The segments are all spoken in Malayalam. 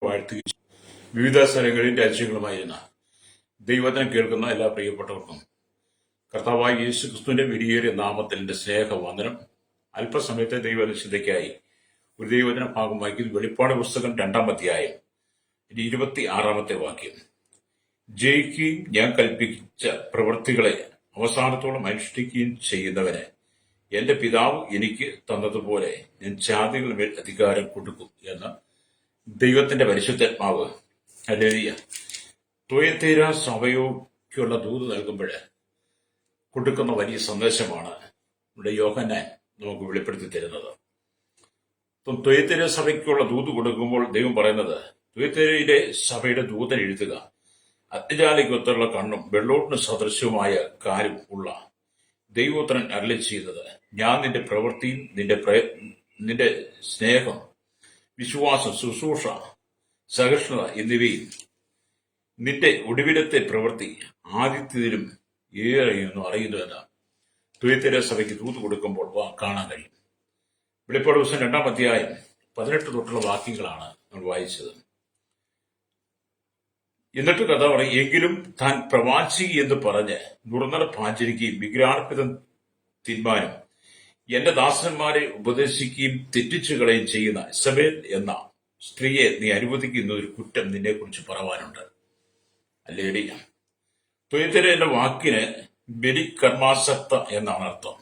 വാഴ്ത്തുകയും വിവിധ സ്ഥലങ്ങളിൽ രാജ്യങ്ങളുമായിരുന്ന ദൈവത്തിനെ കേൾക്കുന്ന എല്ലാ പ്രിയപ്പെട്ടവർക്കും കർത്താവായ യേശു ക്രിസ്തുവിന്റെ വിലയേറിയ നാമത്തിൽ എന്റെ സ്നേഹവന്ദനം. അല്പസമയത്തെ ദൈവനിശ്ചിതയ്ക്കായി ഒരു ദൈവവചന ഭാഗം വായിക്കുന്നത് വെളിപ്പാട് പുസ്തകം 2-ാം അധ്യായം 26-ാമത്തെ വാക്യം. ജയിക്കുകയും ഞാൻ കൽപ്പിച്ച പ്രവൃത്തികളെ അവസാനത്തോളം അനുഷ്ഠിക്കുകയും ചെയ്യുന്നവന് എന്റെ പിതാവ് എനിക്ക് തന്നതുപോലെ ഞാൻ ജാതികളുടെ മേൽ അധികാരം കൊടുക്കും എന്ന് ദൈവത്തിന്റെ പരിശുദ്ധാത്മാവ് ഹല്ലേലൂയ തുയത്തീര സഭയ്ക്കുള്ള ദൂത് നൽകുമ്പോൾ കൊടുക്കുന്ന വലിയ സന്ദേശമാണ് ഇവിടെ യോഹന്നാൻ നമുക്ക് വെളിപ്പെടുത്തി തരുന്നത്. തുയത്തീര സഭയ്ക്കുള്ള ദൂത് കൊടുക്കുമ്പോൾ ദൈവം പറയുന്നത്, തുയത്തീരയിലെ സഭയുടെ ദൂതൻ എഴുതുക, അഗ്നിജ്വാലയ്ക്കൊത്തുള്ള കണ്ണും വെള്ളോട്ടിന് സദൃശ്യവുമായ കാലും ഉള്ള ദൈവോത്തരൻ അരുളി ചെയ്തത്, ഞാൻ നിന്റെ പ്രവൃത്തിയും നിന്റെ സ്നേഹം, വിശ്വാസം, ശുശ്രൂഷ, സഹിഷ്ണുത എന്നിവയും നിന്റെ ഒടുവിലത്തെ പ്രവൃത്തി ആദിത്യത്തിലും ഏറെയൊന്നും അറിയുന്നുവെന്ന് തുയത്തീര സഭയ്ക്ക് ദൂത് കൊടുക്കുമ്പോൾ കാണാൻ കഴിയും. വെളിപ്പാട് പുസ്തകം 2-ാം അധ്യായം 18 തൊട്ടുള്ള വാക്യങ്ങളാണ് നമ്മൾ വായിച്ചത്. എന്നിട്ട് കഥ പറയും, എങ്കിലും താൻ പ്രവാചി എന്ന് പറഞ്ഞ് നുറുനടപ്പ് ആചരിക്കുകയും വിഗ്രഹാർപ്പിതം തിന്മാനും എന്റെ ദാസന്മാരെ ഉപദേശിക്കുകയും തെറ്റിച്ചു കളയും ചെയ്യുന്ന ഇസബേൽ എന്ന സ്ത്രീയെ നീ അനുവദിക്കുന്ന ഒരു കുറ്റം നിന്നെ കുറിച്ച് പറവാനുണ്ട്. ഹല്ലേലൂയ. തുയത്തീര എന്ന വാക്കിന് ബലികർമാസക്ത എന്നാണ് അർത്ഥം.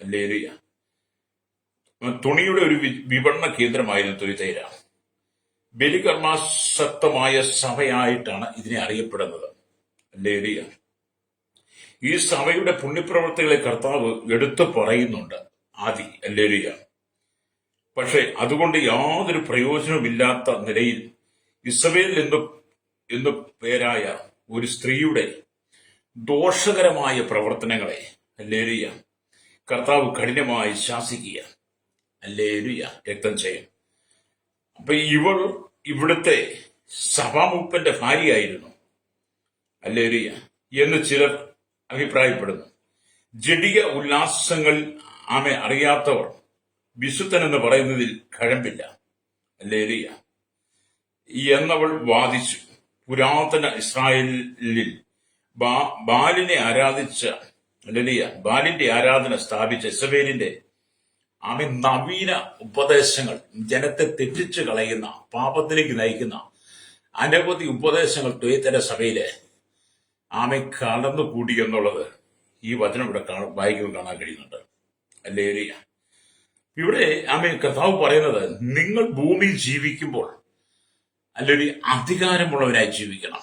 ഹല്ലേലൂയ. തുണിയുടെ ഒരു വിപണന കേന്ദ്രമായിരുന്നു തുയത്തീര. ബലികർമാസക്തമായ സഭയായിട്ടാണ് ഇതിനെ അറിയപ്പെടുന്നത്. ഹല്ലേലൂയ. ഈ സഭയുടെ പുണ്യപ്രവർത്തികളെ കർത്താവ് എടുത്തു പറയുന്നുണ്ട് ആദി. ഹല്ലേലൂയ. പക്ഷെ അതുകൊണ്ട് യാതൊരു പ്രയോജനവുമില്ലാത്ത നിലയിൽ ഇസബേൽ എന്നു പേരായ ഒരു സ്ത്രീയുടെ ദോഷകരമായ പ്രവർത്തനങ്ങളെ ഹല്ലേലൂയ കർത്താവ് കഠിനമായി ശാസിക്കുക. ഹല്ലേലൂയ. രക്തം ചെയ്യും. അപ്പൊ ഇവിടുത്തെ സഭാമൂപ്പന്റെ ഭാര്യയായിരുന്നു. ഹല്ലേലൂയ എന്ന് ചിലർ അഭിപ്രായപ്പെടുന്നു. ജഡിക ഉല്ലാസങ്ങൾ ആമെ അറിയാത്തവർ വിശുദ്ധൻ എന്ന് പറയുന്നതിൽ കഴമ്പില്ല. ഹല്ലേലൂയ എന്നവൾ വാദിച്ചു. പുരാതന ഇസ്രായേലിൽ ബാലിനെ ആരാധിച്ച ഹല്ലേലൂയ ബാലിന്റെ ആരാധന സ്ഥാപിച്ച ഇസബേലിന്റെ ആമെ നവീന ഉപദേശങ്ങൾ, ജനത്തെ തെറ്റിച്ചു കളയുന്ന, പാപത്തിലേക്ക് നയിക്കുന്ന അനവധി ഉപദേശങ്ങൾ തുയത്തീര സഭയിലെ ആമെ കടന്നുകൂടി എന്നുള്ളത് ഈ വചനം ഇവിടെ വായിക്കുമ്പോൾ കാണാൻ കഴിയുന്നുണ്ട്. ഹല്ലേലൂയ. ഇവിടെ ആമേൻ കർത്താവ് പറയുന്നത്, നിങ്ങൾ ഭൂമിയിൽ ജീവിക്കുമ്പോൾ അല്ലെങ്കിൽ അധികാരമുള്ളവരായി ജീവിക്കണം.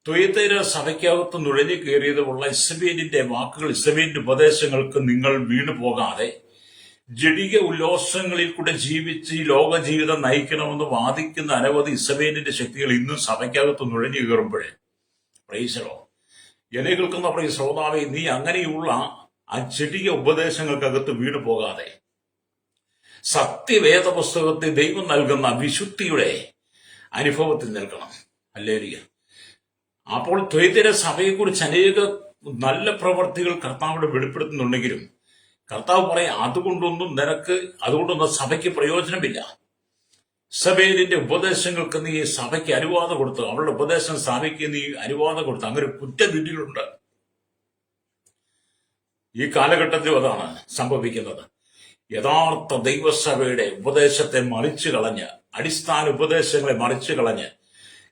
തുയത്തീര സഭയ്ക്കകത്ത് നുഴഞ്ഞു കയറിയതുള്ള ഇസബേലിന്റെ വാക്കുകൾ, ഇസബേലിന്റെ ഉപദേശങ്ങൾക്ക് നിങ്ങൾ വീണു പോകാതെ ജഡിക ഉല്ലാസങ്ങളിൽ കൂടെ ജീവിച്ച് ഈ ലോക ജീവിതം നയിക്കണമെന്ന് വാദിക്കുന്ന അനവധി ഇസബേലിന്റെ ശക്തികൾ ഇന്നും സഭയ്ക്കകത്ത് നുഴഞ്ഞു കയറുമ്പോഴേ പ്രൈസലോ എന്നെ കേൾക്കുന്ന പറയും, ശ്രോതാവേ, നീ അങ്ങനെയുള്ള ആ ചെടിയ ഉപദേശങ്ങൾക്കകത്ത് വീണു പോകാതെ സത്യവേദ പുസ്തകത്തിൽ ദൈവം നൽകുന്ന വിശുദ്ധിയുടെ അനുഭവത്തിൽ നിൽക്കണം. ഹല്ലേലൂയ. അപ്പോൾ തുയത്തീര സഭയെക്കുറിച്ച് അനേക നല്ല പ്രവർത്തികൾ കർത്താവിടെ വെളിപ്പെടുത്തുന്നുണ്ടെങ്കിലും കർത്താവ് പറയാം, അതുകൊണ്ടൊന്നും സഭയ്ക്ക് പ്രയോജനമില്ല. ഇസബേലിന്റെ ഉപദേശങ്ങൾക്ക് നീ സഭയ്ക്ക് അനുവാദം കൊടുത്തു, അവളുടെ ഉപദേശം സ്ഥാപിക്കുക നീ അനുവാദം കൊടുത്തു. അങ്ങനെ കുറ്റവിധികളുണ്ട്. ഈ കാലഘട്ടത്തിൽ അതാണ് സംഭവിക്കുന്നത്. യഥാർത്ഥ ദൈവസഭയുടെ ഉപദേശത്തെ മറിച്ചു കളഞ്ഞ്, അടിസ്ഥാന ഉപദേശങ്ങളെ മറിച്ചു കളഞ്ഞ്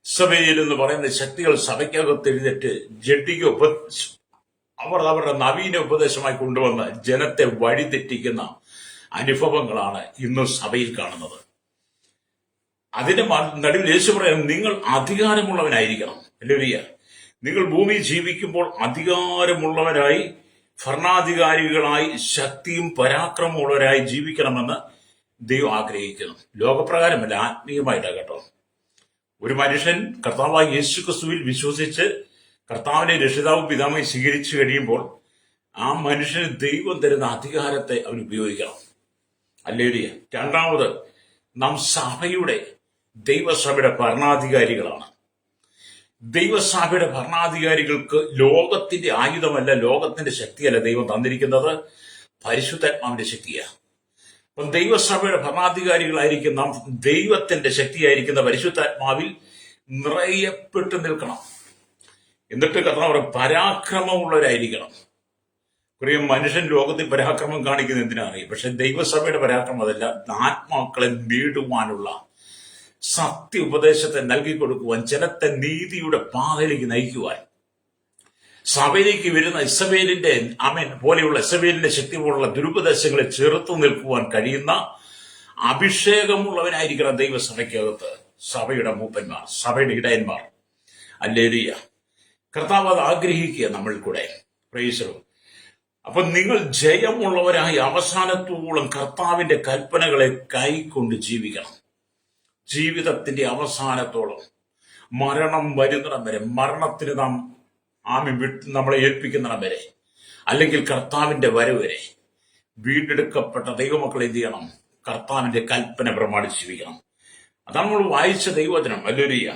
ഇസബേൽ എന്ന് പറയുന്ന ശക്തികൾ സഭയ്ക്കകത്ത് എഴുന്നേറ്റ് ജഡിക അവരുടെ നവീന ഉപദേശമായി കൊണ്ടുവന്ന് ജനത്തെ വഴിതെറ്റിക്കുന്ന അനുഭവങ്ങളാണ് ഇന്ന് സഭയിൽ കാണുന്നത്. അതിന്റെ നടുവിൽ യേശു പറയാം, നിങ്ങൾ അധികാരമുള്ളവനായിരിക്കണം. ഹല്ലേലൂയ. നിങ്ങൾ ഭൂമിയിൽ ജീവിക്കുമ്പോൾ അധികാരമുള്ളവരായി, ഭരണാധികാരികളായി, ശക്തിയും പരാക്രമമുള്ളവരായി ജീവിക്കണമെന്ന് ദൈവം ആഗ്രഹിക്കുന്നു. ലോകപ്രകാരമല്ല, ആത്മീയമായിട്ടാണ് കേട്ടോ. ഒരു മനുഷ്യൻ കർത്താവായ യേശു ക്രിസ്തുവിൽ വിശ്വസിച്ച് കർത്താവിനെ രക്ഷിതാവും പിതാവായി സ്വീകരിച്ചു കഴിയുമ്പോൾ ആ മനുഷ്യന് ദൈവം തരുന്ന അധികാരത്തെ അവൻ ഉപയോഗിക്കണം. ഹല്ലേലൂയ. രണ്ടാമത്, നാം സഭയുടെ ദൈവസഭയുടെ ഭരണാധികാരികളാണ്. ദൈവസഭയുടെ ഭരണാധികാരികൾക്ക് ലോകത്തിന്റെ ആയുധമല്ല, ലോകത്തിന്റെ ശക്തിയല്ല ദൈവം തന്നിരിക്കുന്നത്, പരിശുദ്ധാത്മാവിന്റെ ശക്തിയാണ്. അപ്പം ദൈവസഭയുടെ ഭരണാധികാരികളായിരിക്കും നാം. ദൈവത്തിന്റെ ശക്തിയായിരിക്കുന്ന പരിശുദ്ധാത്മാവിൽ നിറയപ്പെട്ട് നിൽക്കണം. എന്നിട്ട് കർത്താവ് പരാക്രമമുള്ളവരായിരിക്കണം. പ്രിയ മനുഷ്യൻ ലോകത്തിൽ പരാക്രമം കാണിക്കുന്ന എന്തിനറിയും, പക്ഷെ ദൈവസഭയുടെ പരാക്രമം അതല്ല. ആത്മാക്കളെ നേടുവാനുള്ള സത്യ ഉപദേശത്തെ നൽകി കൊടുക്കുവാൻ, ജനത്തെ നീതിയുടെ പാതയിലേക്ക് നയിക്കുവാൻ, സഭയിലേക്ക് വരുന്ന ഇസബേലിന്റെ പോലെയുള്ള ഇസബേലിന്റെ ശക്തി പോലുള്ള ദുരുപദേശങ്ങളെ ചെറുത്തു നിൽക്കുവാൻ കഴിയുന്ന അഭിഷേകമുള്ളവനായിരിക്കണം ദൈവസഭയ്ക്കകത്ത് സഭയുടെ മൂപ്പന്മാർ, സഭയുടെ ഇടയന്മാർ. ഹല്ലേലൂയ. കർത്താവ് അത് ആഗ്രഹിക്കുക നമ്മൾ കൂടെ. പ്രൈസ്. അപ്പൊ നിങ്ങൾ ജയമുള്ളവരായി അവസാനത്തോളം കർത്താവിന്റെ കൽപ്പനകളെ കൈക്കൊണ്ട് ജീവിക്കണം. ജീവിതത്തിന്റെ അവസാനത്തോളം, മരണം വരുന്നിടം വരെ, മരണത്തിന് നാം നമ്മളെ ഏൽപ്പിക്കുന്നിടം വരെ, അല്ലെങ്കിൽ കർത്താവിന്റെ വരവ് വരെ വീണ്ടെടുക്കപ്പെട്ട ദൈവമക്കൾ എന്ത് ചെയ്യണം? കർത്താവിന്റെ കൽപ്പന പ്രമാണിച്ച് ജീവിക്കണം. അതാണ് നമ്മൾ വായിച്ച ദൈവവചനം. ഹല്ലേലൂയ.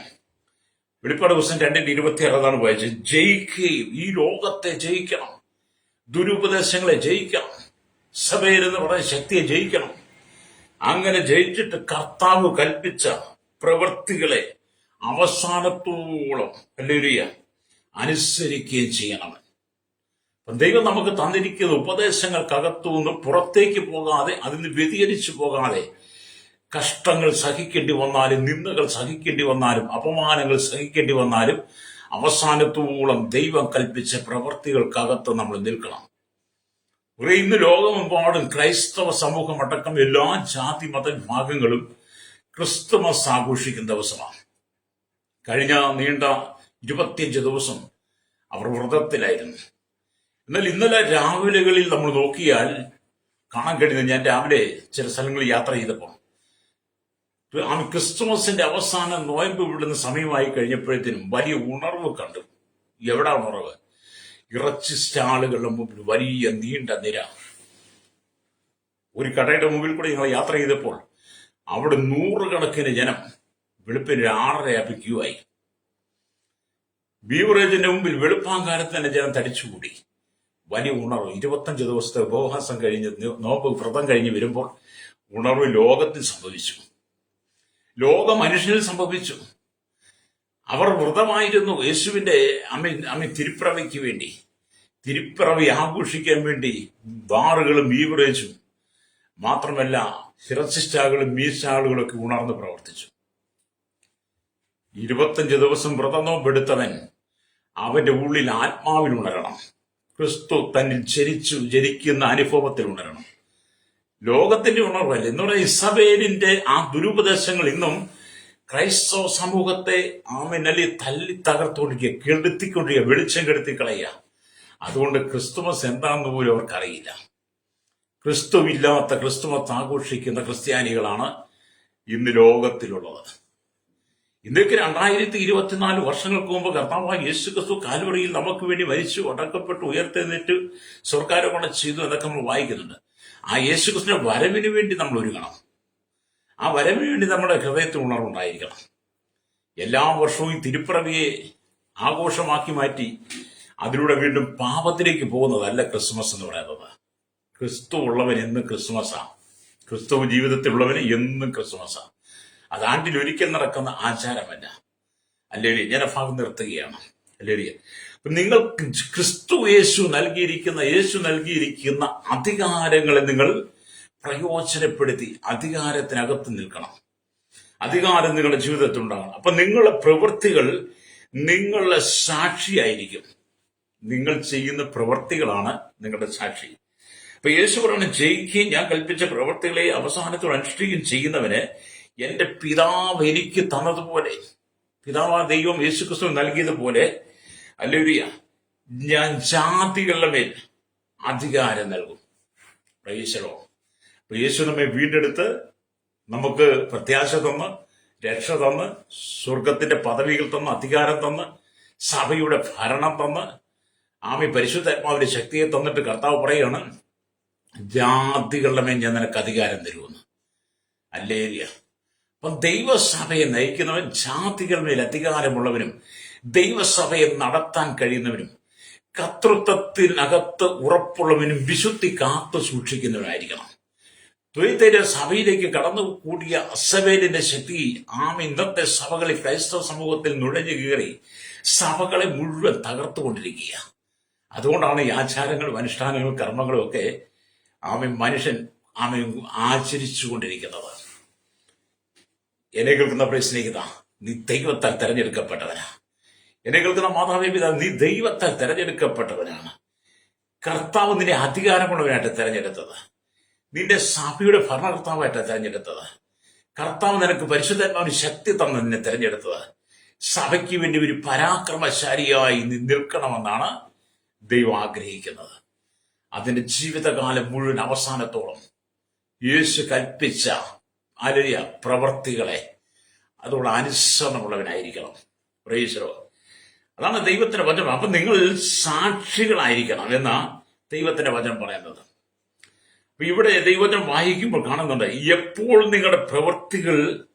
വെളിപ്പാട് പുസ്തകം 2:26 വായിച്ചത്. ജയിക്കുകയും, ഈ ലോകത്തെ ജയിക്കണം, ദുരുപദേശങ്ങളെ ജയിക്കണം, സഭയെന്ന് പറയുന്ന ശക്തിയെ ജയിക്കണം. അങ്ങനെ ജയിച്ചിട്ട് കർത്താവ് കൽപ്പിച്ച പ്രവൃത്തികളെ അവസാനത്തോളം ഹല്ലേലൂയ അനുസരിക്കുകയും ചെയ്യണം. ദൈവം നമുക്ക് തന്നിരിക്കുന്ന ഉപദേശങ്ങൾക്കകത്തുനിന്ന് പുറത്തേക്ക് പോകാതെ, അതിന് വ്യതിചലിച്ചു പോകാതെ, കഷ്ടങ്ങൾ സഹിക്കേണ്ടി വന്നാലും, നിന്ദകൾ സഹിക്കേണ്ടി വന്നാലും, അപമാനങ്ങൾ സഹിക്കേണ്ടി വന്നാലും, അവസാനത്തോളം ദൈവം കൽപ്പിച്ച പ്രവൃത്തികൾക്കകത്ത് നമ്മൾ നിൽക്കണം. ഇന്ന് ലോകമെമ്പാടും ക്രൈസ്തവ സമൂഹം അടക്കം എല്ലാ ജാതി മത വിഭാഗങ്ങളും ക്രിസ്തുമസ് ആഘോഷിക്കുന്ന ദിവസമാണ്. കഴിഞ്ഞ നീണ്ട 25 ദിവസം അവർ വ്രതത്തിലായിരുന്നു. എന്നാൽ ഇന്നലെ രാവിലെകളിൽ നമ്മൾ നോക്കിയാൽ കാണാൻ കഴിയുന്നത്, ഞാൻ രാവിലെ ചില സ്ഥലങ്ങളിൽ യാത്ര ചെയ്തപ്പോൾ ക്രിസ്തുമസിന്റെ അവസാന നോയമ്പ് വിടുന്ന സമയമായി കഴിഞ്ഞപ്പോഴത്തേനും വലിയ ഉണർവ് കണ്ടു. എവിടെ ഉണർവ്? ഇറച്ചി സ്റ്റാളുകളുടെ മുമ്പിൽ വലിയ നീണ്ട നിര. ഒരു കടയുടെ മുമ്പിൽ കൂടെ ഞങ്ങൾ യാത്ര ചെയ്തപ്പോൾ അവിടെ 100 കണക്കിന് ജനം വെളുപ്പിന് 6:30 ക്യൂ ആയി. ബീവറേജിന്റെ മുമ്പിൽ വെളുപ്പാങ്കാലത്ത് തന്നെ ജനം തടിച്ചുകൂടി. വലിയ ഉണർവ്. 25 ദിവസത്തെ ഉപവാസം കഴിഞ്ഞ്, നോമ്പ് വ്രതം കഴിഞ്ഞ് വരുമ്പോൾ ഉണർവ് ലോകത്തിൽ സംഭവിച്ചു, ലോക മനുഷ്യനിൽ സംഭവിച്ചു. അവർ വ്രതമായിരുന്നു യേശുവിന്റെ തിരുപ്പിറവിക്ക് വേണ്ടി, തിരുപ്പിറവി ആഘോഷിക്കാൻ വേണ്ടി ബാറുകളും ബീവറേജും മാത്രമല്ല ഇറച്ചിസ്റ്റാളുകളും മീസ്റ്റാളുകളും ഒക്കെ ഉണർന്ന് പ്രവർത്തിച്ചു. 25 ദിവസം വ്രതനോമ്പെടുത്തവൻ അവന്റെ ഉള്ളിൽ ആത്മാവിൽ ഉണരണം. ക്രിസ്തു തന്നിൽ ജനിക്കുന്ന അനുഭവത്തിൽ ഉണരണം. ലോകത്തിന്റെ ഉണർവല്ല. എന്ന് പറയുന്ന ഇസബേലിന്റെ ആ ദുരുപദേശങ്ങൾ ഇന്നും ക്രൈസ്തവ സമൂഹത്തെ തല്ലി തകർത്തുകൊണ്ടിരിക്കുക, കെടുത്തിക്കൊണ്ടിരിക്കുക, വെളിച്ചം കെടുത്തി കളയുക. അതുകൊണ്ട് ക്രിസ്തുമസ് എന്താണെന്ന് പോലും അവർക്കറിയില്ല. ക്രിസ്തുവില്ലാത്ത ക്രിസ്തുമസ് ആഘോഷിക്കുന്ന ക്രിസ്ത്യാനികളാണ് ഇന്ന് ലോകത്തിലുള്ളത്. ഇന്നൊക്കെ 2024 വർഷങ്ങൾക്ക് മുമ്പ് കർത്താവായ യേശു ക്രിസ്തു കാൽവറിയിൽ നമുക്ക് വേണ്ടി മരിച്ചു, അടക്കപ്പെട്ടു, ഉയർത്തെഴുന്നേറ്റ് സ്വർഗ്ഗാരോഹണം ചെയ്തു എന്നൊക്കെ നമ്മൾ വായിക്കുന്നുണ്ട്. ആ യേശു ക്രിസ്തുവിന്റെ വരവിന് വേണ്ടി നമ്മൾ ഒരുങ്ങണം. ആ വരവിന് വേണ്ടി നമ്മുടെ ഹൃദയത്തിൽ ഉണർവുണ്ടായിരിക്കണം. എല്ലാ വർഷവും ഈ തിരുപ്പിറവിയെ ആഘോഷമാക്കി മാറ്റി അതിലൂടെ വീണ്ടും പാപത്തിലേക്ക് പോകുന്നതല്ല ക്രിസ്മസ് എന്ന് പറയുന്നത്. ക്രിസ്തു ഉള്ളവൻ എന്നും ക്രിസ്മസാണ്. ക്രിസ്തു ജീവിതത്തിലുള്ളവന് എന്നും ക്രിസ്മസാണ്. അത് ആണ്ടിലൊരിക്കൽ നടക്കുന്ന ആചാരമല്ല. അല്ലേലൂയ. ഞാൻ ആ ഭാഗം നിർത്തുകയാണ്. അല്ലേലൂയ. നിങ്ങൾ യേശു നൽകിയിരിക്കുന്ന അധികാരങ്ങളെ നിങ്ങൾ പ്രയോജനപ്പെടുത്തി അധികാരത്തിനകത്ത് നിൽക്കണം. അധികാരം നിങ്ങളുടെ ജീവിതത്തിൽ ഉണ്ടാകണം. അപ്പൊ നിങ്ങളുടെ പ്രവൃത്തികൾ നിങ്ങളുടെ സാക്ഷിയായിരിക്കും. നിങ്ങൾ ചെയ്യുന്ന പ്രവൃത്തികളാണ് നിങ്ങളുടെ സാക്ഷി. അപ്പൊ യേശു പറയുന്നത്, ജയിക്കുകയും ഞാൻ കൽപ്പിച്ച പ്രവൃത്തികളെ അവസാനത്തോട് അനുഷ്ഠിക്കുകയും ചെയ്യുന്നവന് എന്റെ പിതാവ് എനിക്ക് തന്നതുപോലെ, പിതാവ് ദൈവം യേശു ക്രിസ്തു നൽകിയതുപോലെ ഹല്ലേലൂയ ഞാൻ ജാതികളുടെ മേൽ അധികാരം നൽകും. Price the Lord. യേശു നമ്മെ വീണ്ടെടുത്ത് നമുക്ക് പ്രത്യാശ തന്ന്, രക്ഷ തന്ന്, സ്വർഗത്തിന്റെ പദവികൾ തന്ന്, അധികാരം തന്ന്, സഭയുടെ ഭരണം തന്ന്, പരിശുദ്ധാത്മാവിന്റെ ശക്തിയെ തന്നിട്ട് കർത്താവ് പറയുകയാണ്, ജാതികളുടെ മേൽ ഞാൻ നിനക്ക് അധികാരം തരുമെന്ന്. ഹല്ലേലൂയ. അപ്പം ദൈവസഭയെ നയിക്കുന്നവൻ ജാതികളുടെ മേൽ അധികാരമുള്ളവനും ദൈവസഭയെ നടത്താൻ കഴിയുന്നവനും കർത്തൃത്വത്തിനകത്ത് ഉറപ്പുള്ളവനും വിശുദ്ധി കാത്തു സൂക്ഷിക്കുന്നവനായിരിക്കണം. ദ്വൈതയുടെ സഭയിലേക്ക് കടന്നു കൂടിയ അസബേലിന്റെ ശക്തി ഇന്നത്തെ സഭകളിൽ ക്രൈസ്തവ സമൂഹത്തിൽ നുഴഞ്ഞു കയറി സഭകളെ മുഴുവൻ തകർത്തുകൊണ്ടിരിക്കുക. അതുകൊണ്ടാണ് ഈ ആചാരങ്ങളും അനുഷ്ഠാനങ്ങളും കർമ്മങ്ങളും ഒക്കെ മനുഷ്യൻ ആചരിച്ചു കൊണ്ടിരിക്കുന്നത്. എന്നെ കേൾക്കുന്ന പ്രിയ സ്നേഹിത, നീ ദൈവത്താൽ തെരഞ്ഞെടുക്കപ്പെട്ടവനാ. എന്നെ കേൾക്കുന്ന മാതാവേ പിതാ, നീ ദൈവത്താൽ തെരഞ്ഞെടുക്കപ്പെട്ടവനാണ്. കർത്താവ് നിന്നെ അധികാരമുള്ളവനായിട്ട് തെരഞ്ഞെടുത്തത്. നിന്റെ സഭയുടെ ഭരണകർത്താവായിട്ട് തെരഞ്ഞെടുത്തത്. കർത്താവ് നിനക്ക് പരിശുദ്ധാത്മാവിന് ശക്തി തന്ന് നിന്നെ തെരഞ്ഞെടുത്തത്. സഭയ്ക്ക് വേണ്ടി ഒരു പരാക്രമശാലിയായി നീ നിൽക്കണമെന്നാണ് ദൈവം ആഗ്രഹിക്കുന്നത്. അതിന്റെ ജീവിതകാലം മുഴുവൻ അവസാനത്തോളം യേശു കൽപ്പിച്ച പ്രവർത്തികളെ അതോടെ അനുസരണമുള്ളവനായിരിക്കണം. പ്രൈസലോ. അതാണ് ദൈവത്തിന്റെ വചനം. അപ്പൊ നിങ്ങൾ സാക്ഷികളായിരിക്കണം എന്നാ ദൈവത്തിന്റെ വചനം പറയുന്നത്. ഇവിടെ ദൈവവചനം വായിക്കുമ്പോൾ കാണുന്നുണ്ട്, എപ്പോൾ നിങ്ങളുടെ പ്രവൃത്തികൾ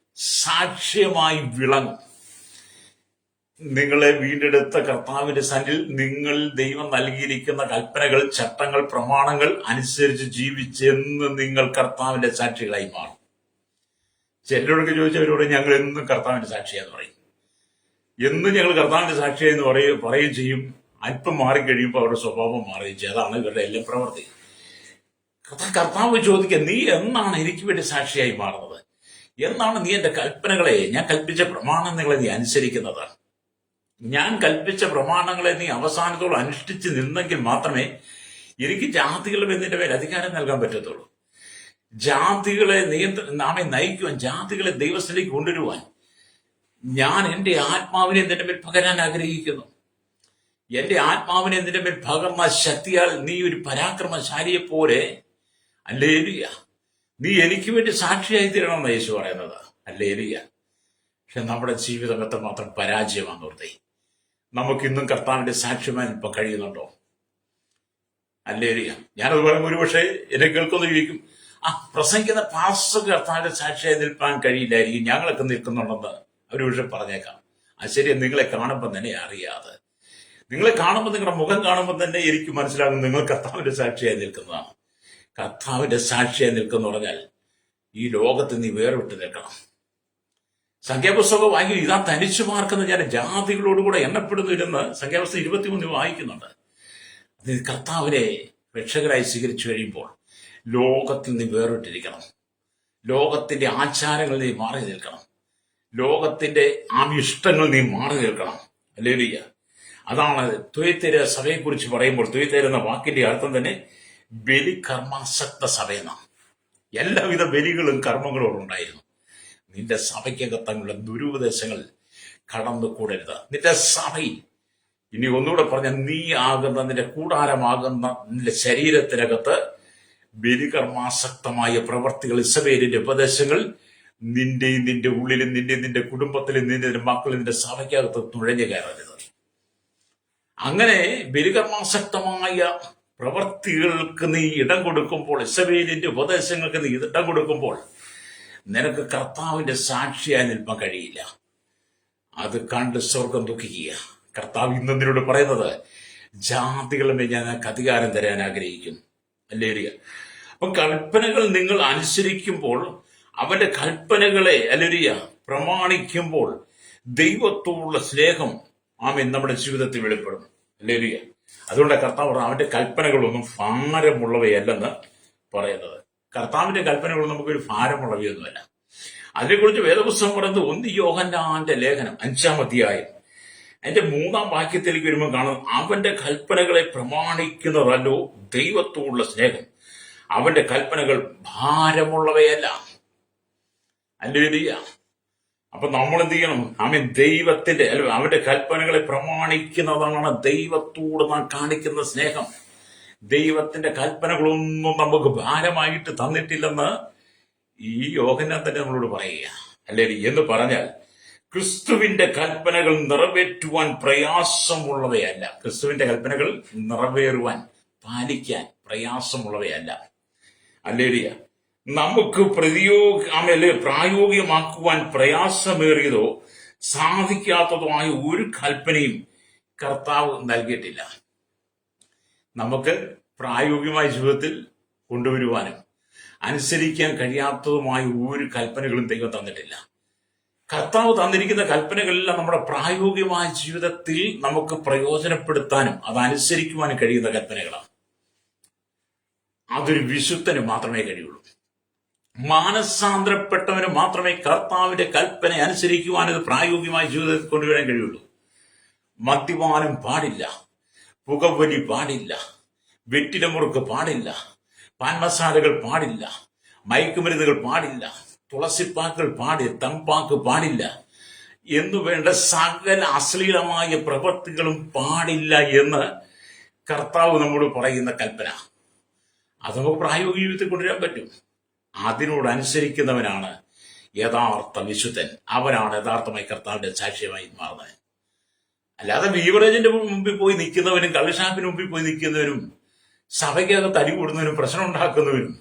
സാക്ഷ്യമായി വിളങ്ങും. നിങ്ങളെ വീണ്ടെടുത്ത കർത്താവിന്റെ സന്നിധിയിൽ നിങ്ങൾ ദൈവം നൽകിയിരിക്കുന്ന കൽപ്പനകൾ, ചട്ടങ്ങൾ, പ്രമാണങ്ങൾ അനുസരിച്ച് ജീവിച്ചെന്ന് നിങ്ങൾ കർത്താവിന്റെ സാക്ഷികളായി മാറും. ചിലരോടൊക്കെ ചോദിച്ചവരോട് ഞങ്ങൾ എന്നും കർത്താവിന്റെ സാക്ഷിയാന്ന് പറയും. എന്നും ഞങ്ങൾ കർത്താവിന്റെ സാക്ഷിയെന്ന് പറയുകയും ചെയ്യും. അല്പം മാറിക്കഴിയുമ്പോൾ അവരുടെ സ്വഭാവം മാറുകയും ചെയ്യും. അതാണ് ഇവരുടെ എല്ലാം പ്രവൃത്തി. കർത്താവ് ചോദിക്കുക, നീ എന്നാണ് എനിക്ക് വേണ്ടി സാക്ഷിയായി മാറുന്നത്? എന്നാണ് നീ എന്റെ കൽപ്പനകളെ, ഞാൻ കൽപ്പിച്ച പ്രമാണങ്ങളെ നീ അനുസരിക്കുന്നത്? ഞാൻ കൽപ്പിച്ച പ്രമാണങ്ങളെ നീ അവസാനത്തോളം അനുഷ്ഠിച്ച് നിന്നെങ്കിൽ മാത്രമേ എനിക്ക് ജാതികളുടെ നിന്റെ മേൽ അധികാരം നൽകാൻ പറ്റത്തുള്ളൂ. ജാതികളെ നാമെ നയിക്കുവാൻ, ജാതികളെ ദൈവസ്ഥയിലേക്ക് കൊണ്ടുവരുവാൻ ഞാൻ എന്റെ ആത്മാവിനെ നിന്റെ മേൽ പകരാൻ ആഗ്രഹിക്കുന്നു. എന്റെ ആത്മാവിനെ നിന്റെ മേൽ പകർന്ന ശക്തിയാൽ നീ ഒരു പരാക്രമശാലിയെ പോലെ, ഹല്ലേലൂയ, നീ എനിക്ക് വേണ്ടി സാക്ഷിയായി തീരണമെന്ന് യേശു പറയുന്നത്. ഹല്ലേലൂയ. പക്ഷെ നമ്മുടെ ജീവിതം എത്രമാത്രം പരാജയമാണെന്നോർത്തേ. നമുക്കിന്നും കർത്താവിന്റെ സാക്ഷ്യമായി ഇപ്പൊ കഴിയുന്നുണ്ടോ? ഹല്ലേലൂയ. ഞാനത് പറയുമ്പോൾ ഒരുപക്ഷെ എന്നെ കേൾക്കുന്ന ചോദിക്കും, പ്രസംഗിക്കുന്ന പാസ്റ്റർ കർത്താവിന്റെ സാക്ഷിയായി നിൽപ്പാൻ കഴിയില്ലായിരിക്കും, ഞങ്ങളൊക്കെ നിൽക്കുന്നുണ്ടെന്ന് അവർ പക്ഷെ പറഞ്ഞേക്കാം. ശരി, നിങ്ങളെ കാണുമ്പോൾ തന്നെ അറിയാതെ, നിങ്ങളെ കാണുമ്പോൾ, നിങ്ങളുടെ മുഖം കാണുമ്പോൾ തന്നെ എനിക്ക് മനസ്സിലാകും നിങ്ങൾ കർത്താവിന്റെ സാക്ഷിയായി നിൽക്കുന്നതാണ്. കർത്താവിന്റെ സാക്ഷിയായി നിൽക്കുന്ന പറഞ്ഞാൽ ഈ ലോകത്ത് നീ വേറിട്ട് നിൽക്കണം. സംഖ്യാപുസ്തകം വായിക്കും, ഇതാ തനിച്ചു മാർക്കുന്ന ഞാൻ ജാതികളോടുകൂടെ എണ്ണപ്പെടുന്നില്ലെന്ന് സംഖ്യാപുസ്തകം 23 വായിക്കുന്നുണ്ട്. അത് കർത്താവിനെ രക്ഷകരായി സ്വീകരിച്ചു കഴിയുമ്പോൾ ലോകത്തിൽ നീ വേറിട്ടിരിക്കണം. ലോകത്തിന്റെ ആചാരങ്ങൾ നീ മാറി നിൽക്കണം. ലോകത്തിന്റെ ഇഷ്ടങ്ങൾ നീ മാറി നിൽക്കണം. ഹല്ലേലൂയ. അതാണ് തുയത്തേര സഭയെക്കുറിച്ച് പറയുമ്പോൾ, തുയത്തേര എന്ന വാക്കിന്റെ അർത്ഥം തന്നെ ബലികർമാസക്ത സഭയെന്നാണ്. എല്ലാവിധ ബലികളും കർമ്മങ്ങളും ഉണ്ടായിരുന്നു. നിന്റെ സഭയ്ക്കകത്തങ്ങളുടെ ദുരുപദേശങ്ങൾ കടന്നുകൂടരുത്. നിന്റെ സഭയിൽ, ഇനി ഒന്നുകൂടെ പറഞ്ഞ, നീ ആകുന്ന, നിന്റെ കൂടാരമാകുന്ന നിന്റെ ശരീരത്തിനകത്ത് ബലികർമാസക്തമായ പ്രവർത്തികൾ, ഇസബേലിന്റെ ഉപദേശങ്ങൾ നിന്റെ ഉള്ളിലും നിന്റെ കുടുംബത്തിലും നിന്റെ മക്കളും നിന്റെ സഭയ്ക്കകത്ത് തുഴഞ്ഞു കയറരുത്. അങ്ങനെ ബലികർമാസക്തമായ പ്രവർത്തികൾക്ക് നീ ഇടം കൊടുക്കുമ്പോൾ, ഇസബേലിന്റെ ഉപദേശങ്ങൾക്ക് നീ ഇടം കൊടുക്കുമ്പോൾ നിനക്ക് കർത്താവിന്റെ സാക്ഷിയായി നിൽപ്പാൻ കഴിയില്ല. അത് കണ്ട് സ്വർഗം ദുഃഖിക്കുക. കർത്താവ് ഇന്ന് നിന്നോട് പറയുന്നത്, ജാതികളുടെ ഞാൻ അധികാരം തരാൻ ആഗ്രഹിക്കും. ഹല്ലേലൂയ. അപ്പൊ കൽപ്പനകൾ നിങ്ങൾ അനുസരിക്കുമ്പോൾ, അവന്റെ കൽപ്പനകളെ ഹല്ലേലൂയ പ്രമാണിക്കുമ്പോൾ ദൈവത്തോടുള്ള സ്നേഹം നമ്മുടെ ജീവിതത്തിൽ വെളിപ്പെടും. ഹല്ലേലൂയ. അതുകൊണ്ട് കർത്താവ് അവന്റെ കൽപ്പനകളൊന്നും ഭാരമുള്ളവയല്ലെന്ന് പറയുന്നത്. കർത്താവിന്റെ കൽപ്പനകൾ നമുക്കൊരു ഭാരമുള്ളവയൊന്നുമല്ല. അതിനെക്കുറിച്ച് വേദപുസ്തകം പറയുന്നത് 1 യോഹന്നാന്റെ ലേഖനം 5-ാം അധ്യായം അതിന്റെ 3-ാം വാക്യത്തിലേക്ക് വരുമ്പോൾ കാണും, അവന്റെ കൽപ്പനകളെ പ്രമാണിക്കുന്നതല്ലോ ദൈവത്തോടുള്ള സ്നേഹം. അവന്റെ കൽപ്പനകൾ ഭാരമുള്ളവയല്ല. ഹല്ലേലൂയ. അപ്പൊ നമ്മൾ എന്ത് ചെയ്യണം? ദൈവത്തിന്റെ അവന്റെ കൽപ്പനകളെ പ്രമാണിക്കുന്നതാണ് ദൈവത്തോട് നാം കാണിക്കുന്ന സ്നേഹം. ദൈവത്തിന്റെ കൽപ്പനകളൊന്നും നമുക്ക് ഭാരമായിട്ട് തന്നിട്ടില്ലെന്ന് ഈ യോഹന്നാൻ തന്നെ നമ്മളോട് പറയുക. അല്ലേ? എന്ന് പറഞ്ഞാൽ ക്രിസ്തുവിന്റെ കൽപ്പനകൾ നിറവേറ്റുവാൻ പ്രയാസമുള്ളവയല്ല. ക്രിസ്തുവിന്റെ കൽപ്പനകൾ നിറവേറുവാൻ, പാലിക്കാൻ പ്രയാസമുള്ളവയല്ല. ഹല്ലേലൂയ. നമുക്ക് പ്രായോഗികമാക്കുവാൻ പ്രയാസമേറിയതോ സാധിക്കാത്തതോ ആയ ഒരു കൽപ്പനയും കർത്താവ് നൽകിയിട്ടില്ല. നമുക്ക് പ്രായോഗികമായ ജീവിതത്തിൽ കൊണ്ടുവരുവാനും അനുസരിക്കാൻ കഴിയാത്തതുമായ ഒരു കൽപ്പനകളും ദൈവം തന്നിട്ടില്ല. കർത്താവ് തന്നിരിക്കുന്ന കൽപ്പനകളെല്ലാം നമ്മുടെ പ്രായോഗികമായ ജീവിതത്തിൽ നമുക്ക് പ്രയോജനപ്പെടുത്താനും അതനുസരിക്കുവാനും കഴിയുന്ന കൽപ്പനകളാണ്. അതൊരു വിശുദ്ധന് മാത്രമേ കഴിയുള്ളൂ. മാനസാന്തരപ്പെട്ടവന് മാത്രമേ കർത്താവിന്റെ കൽപ്പന അനുസരിക്കുവാൻ ഇത് പ്രായോഗികമായ ജീവിതത്തിൽ കൊണ്ടുവരാൻ കഴിയുള്ളൂ. മദ്യപാനം പാടില്ല, പുകവലി പാടില്ല, വെറ്റിലമുറുക്ക് പാടില്ല, പാൻമസാലകൾ പാടില്ല, മയക്കുമരുന്നുകൾ പാടില്ല, തുളസിപ്പാക്കൾ പാടില്ല, തമ്പാക്ക് പാടില്ല എന്നു വേണ്ട സകല അശ്ലീലമായ പ്രവൃത്തികളും പാടില്ല എന്ന് കർത്താവ് നമ്മോട് പറയുന്ന കൽപ്പന അത് നമുക്ക് പ്രായോഗിക ജീവിതത്തിൽ കൊണ്ടുവരാൻ പറ്റും. അതിനോടനുസരിക്കുന്നവനാണ് യഥാർത്ഥ വിശുദ്ധൻ. അവനാണ് യഥാർത്ഥമായി കർത്താവിന്റെ സാക്ഷ്യമായി മാറുന്നത്. അല്ലാതെ ബീവറേജിന്റെ മുമ്പിൽ പോയി നിൽക്കുന്നവനും കള്ളുഷാപ്പിന് മുമ്പിൽ പോയി നിൽക്കുന്നവനും സഭയ്ക്കകത്ത് അടി കൂടുന്നവനും പ്രശ്നം ഉണ്ടാക്കുന്നവനും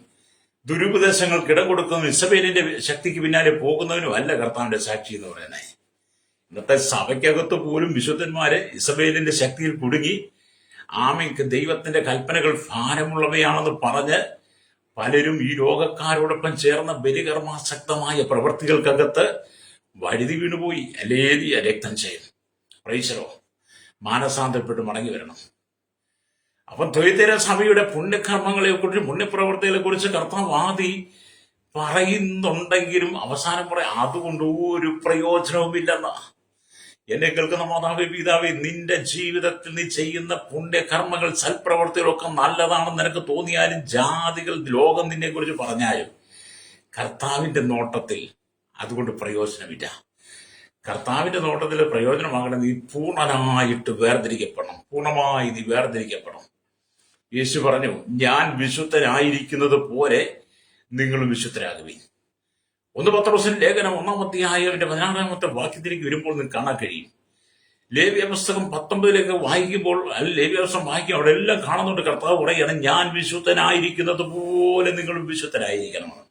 ദുരുപദേശങ്ങൾക്ക് ഇടം കൊടുക്കുന്നവനും ഇസബേലിന്റെ ശക്തിക്ക് പിന്നാലെ പോകുന്നവനും അല്ല കർത്താവിന്റെ സാക്ഷി എന്ന് പറയുന്നത്. ഇന്നത്തെ സഭയ്ക്കകത്ത് പോലും വിശുദ്ധന്മാരെ ഇസബേലിന്റെ ശക്തിയിൽ കുടുങ്ങി ആമയ്ക്ക് ദൈവത്തിന്റെ കൽപ്പനകൾ ഭാരമുള്ളവയാണെന്ന് പറഞ്ഞ് പലരും ഈ ലോകക്കാരോടൊപ്പം ചേർന്ന ബലികർമാസക്തമായ പ്രവൃത്തികൾക്കകത്ത് വഴുതി വീണുപോയി. അലേലിയ രക്തം ചെയ്യും. പ്രൈസലോ, മാനസാന്തരപ്പെട്ട് മടങ്ങി വരണം. അപ്പം ദ്വൈതര സഭയുടെ പുണ്യകർമ്മങ്ങളെ കുറിച്ച് പുണ്യപ്രവർത്തികളെ കുറിച്ച് കർത്താവാദി പറയുന്നുണ്ടെങ്കിലും അവസാനം പറയാം അതുകൊണ്ട് ഒരു പ്രയോജനവുമില്ലെന്ന. എന്നെ കേൾക്കുന്ന മാതാവേ, പിതാവേ, നിന്റെ ജീവിതത്തിൽ നീ ചെയ്യുന്ന പുണ്യകർമ്മങ്ങൾ സൽപ്രവർത്തികളൊക്കെ നല്ലതാണെന്ന് നിനക്ക് തോന്നിയാലും ജാതികൾ ലോകം നിന്നെ കുറിച്ച് പറഞ്ഞാലും കർത്താവിന്റെ നോട്ടത്തിൽ അതുകൊണ്ട് പ്രയോജനമില്ല. കർത്താവിന്റെ നോട്ടത്തിൽ പ്രയോജനമാകണം നീ പൂർണ്ണനായിട്ട് വേർതിരിക്കപ്പെടണം. പൂർണ്ണമായി നീ വേർതിരിക്കപ്പെടണം. യേശു പറഞ്ഞു, ഞാൻ വിശുദ്ധനായിരിക്കുന്നത് പോലെ നിങ്ങളും വിശുദ്ധരാകുവിൻ. 1 പത്രോസിന്റെ ലേഖനം 1-ാം അധ്യായത്തിന്റെ 16-ാമത്തെ വാക്യത്തിലേക്ക് വരുമ്പോൾ നിങ്ങൾക്ക് കാണാൻ കഴിയും. ലേവ്യ പുസ്തകം 19 വായിക്കുമ്പോൾ ലേവ്യ പുസ്തകം വായിക്കും, അവിടെ എല്ലാം കാണുന്നുണ്ട്. കർത്താവ് പറയുകയാണ്, ഞാൻ വിശുദ്ധനായിരിക്കുന്നത് പോലെ നിങ്ങളും വിശുദ്ധരായിരിക്കണമെന്ന്.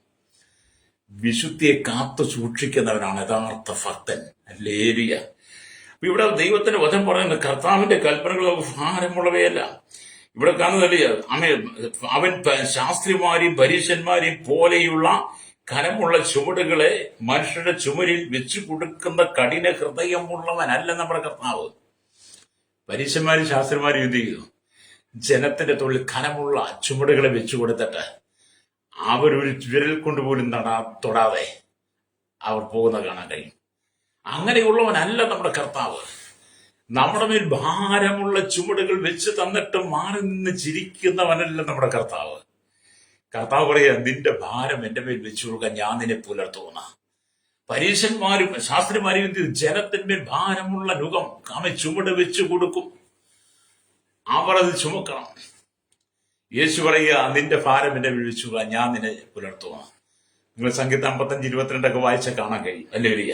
വിശുദ്ധിയെ കാത്തു സൂക്ഷിക്കുന്നവനാണ് യഥാർത്ഥ ഭക്തൻ. ലേവിയ ഇവിടെ ദൈവത്തിന്റെ വചനം പറയുന്നത് കർത്താവിന്റെ കൽപ്പനകൾ ഭാരമുള്ളവയല്ല. ഇവിടെ കാണുന്നില്ല, അവൻ ശാസ്ത്രിമാരെയും പരീശന്മാരെയും പോലെയുള്ള ഖനമുള്ള ചുവടുകളെ മനുഷ്യരുടെ ചുമരിൽ വെച്ചു കൊടുക്കുന്ന കഠിന ഹൃദയമുള്ളവനല്ല നമ്മുടെ കർത്താവ്. പരീശന്മാരും ശാസ്ത്രിമാരും എന്ത് ചെയ്തു? ജനത്തിന്റെ തൊഴിൽ ഖനമുള്ള ചുവടുകളെ വെച്ചു കൊടുത്തിട്ട് അവരൊരു വിരൽ കൊണ്ടുപോലും തൊടാതെ അവർ പോകുന്ന കാണാൻ കഴിയും. അങ്ങനെയുള്ളവനല്ല നമ്മുടെ കർത്താവ്. നമ്മുടെ മേൽ ഭാരമുള്ള ചുവടുകൾ വെച്ച് തന്നിട്ട് മാറി നിന്ന് ചിരിക്കുന്നവനല്ല നമ്മുടെ കർത്താവ്. കർത്താവ് പറയാ, നിന്റെ ഭാരം എന്റെ മേൽ വെച്ചു കൊടുക്കാൻ ഞാൻ നിന്നെ പുലർത്തുന്ന. പരീശന്മാരും ശാസ്ത്രിമാരും ജനത്തിന്മേൽ ഭാരമുള്ള നുകം ചുവട് വെച്ചു കൊടുക്കും. അവർ അത് ചുമക്കണം. യേശു പറയുക, നിന്റെ ഭാരം എന്റെ മേൽ വെച്ചു കൊടുക്കാൻ ഞാൻ നിന്നെ പുലർത്തുക. നിങ്ങൾ സംഗീതം 55-22 വായിച്ച കാണാൻ കഴിയും. അല്ലേ വരിക.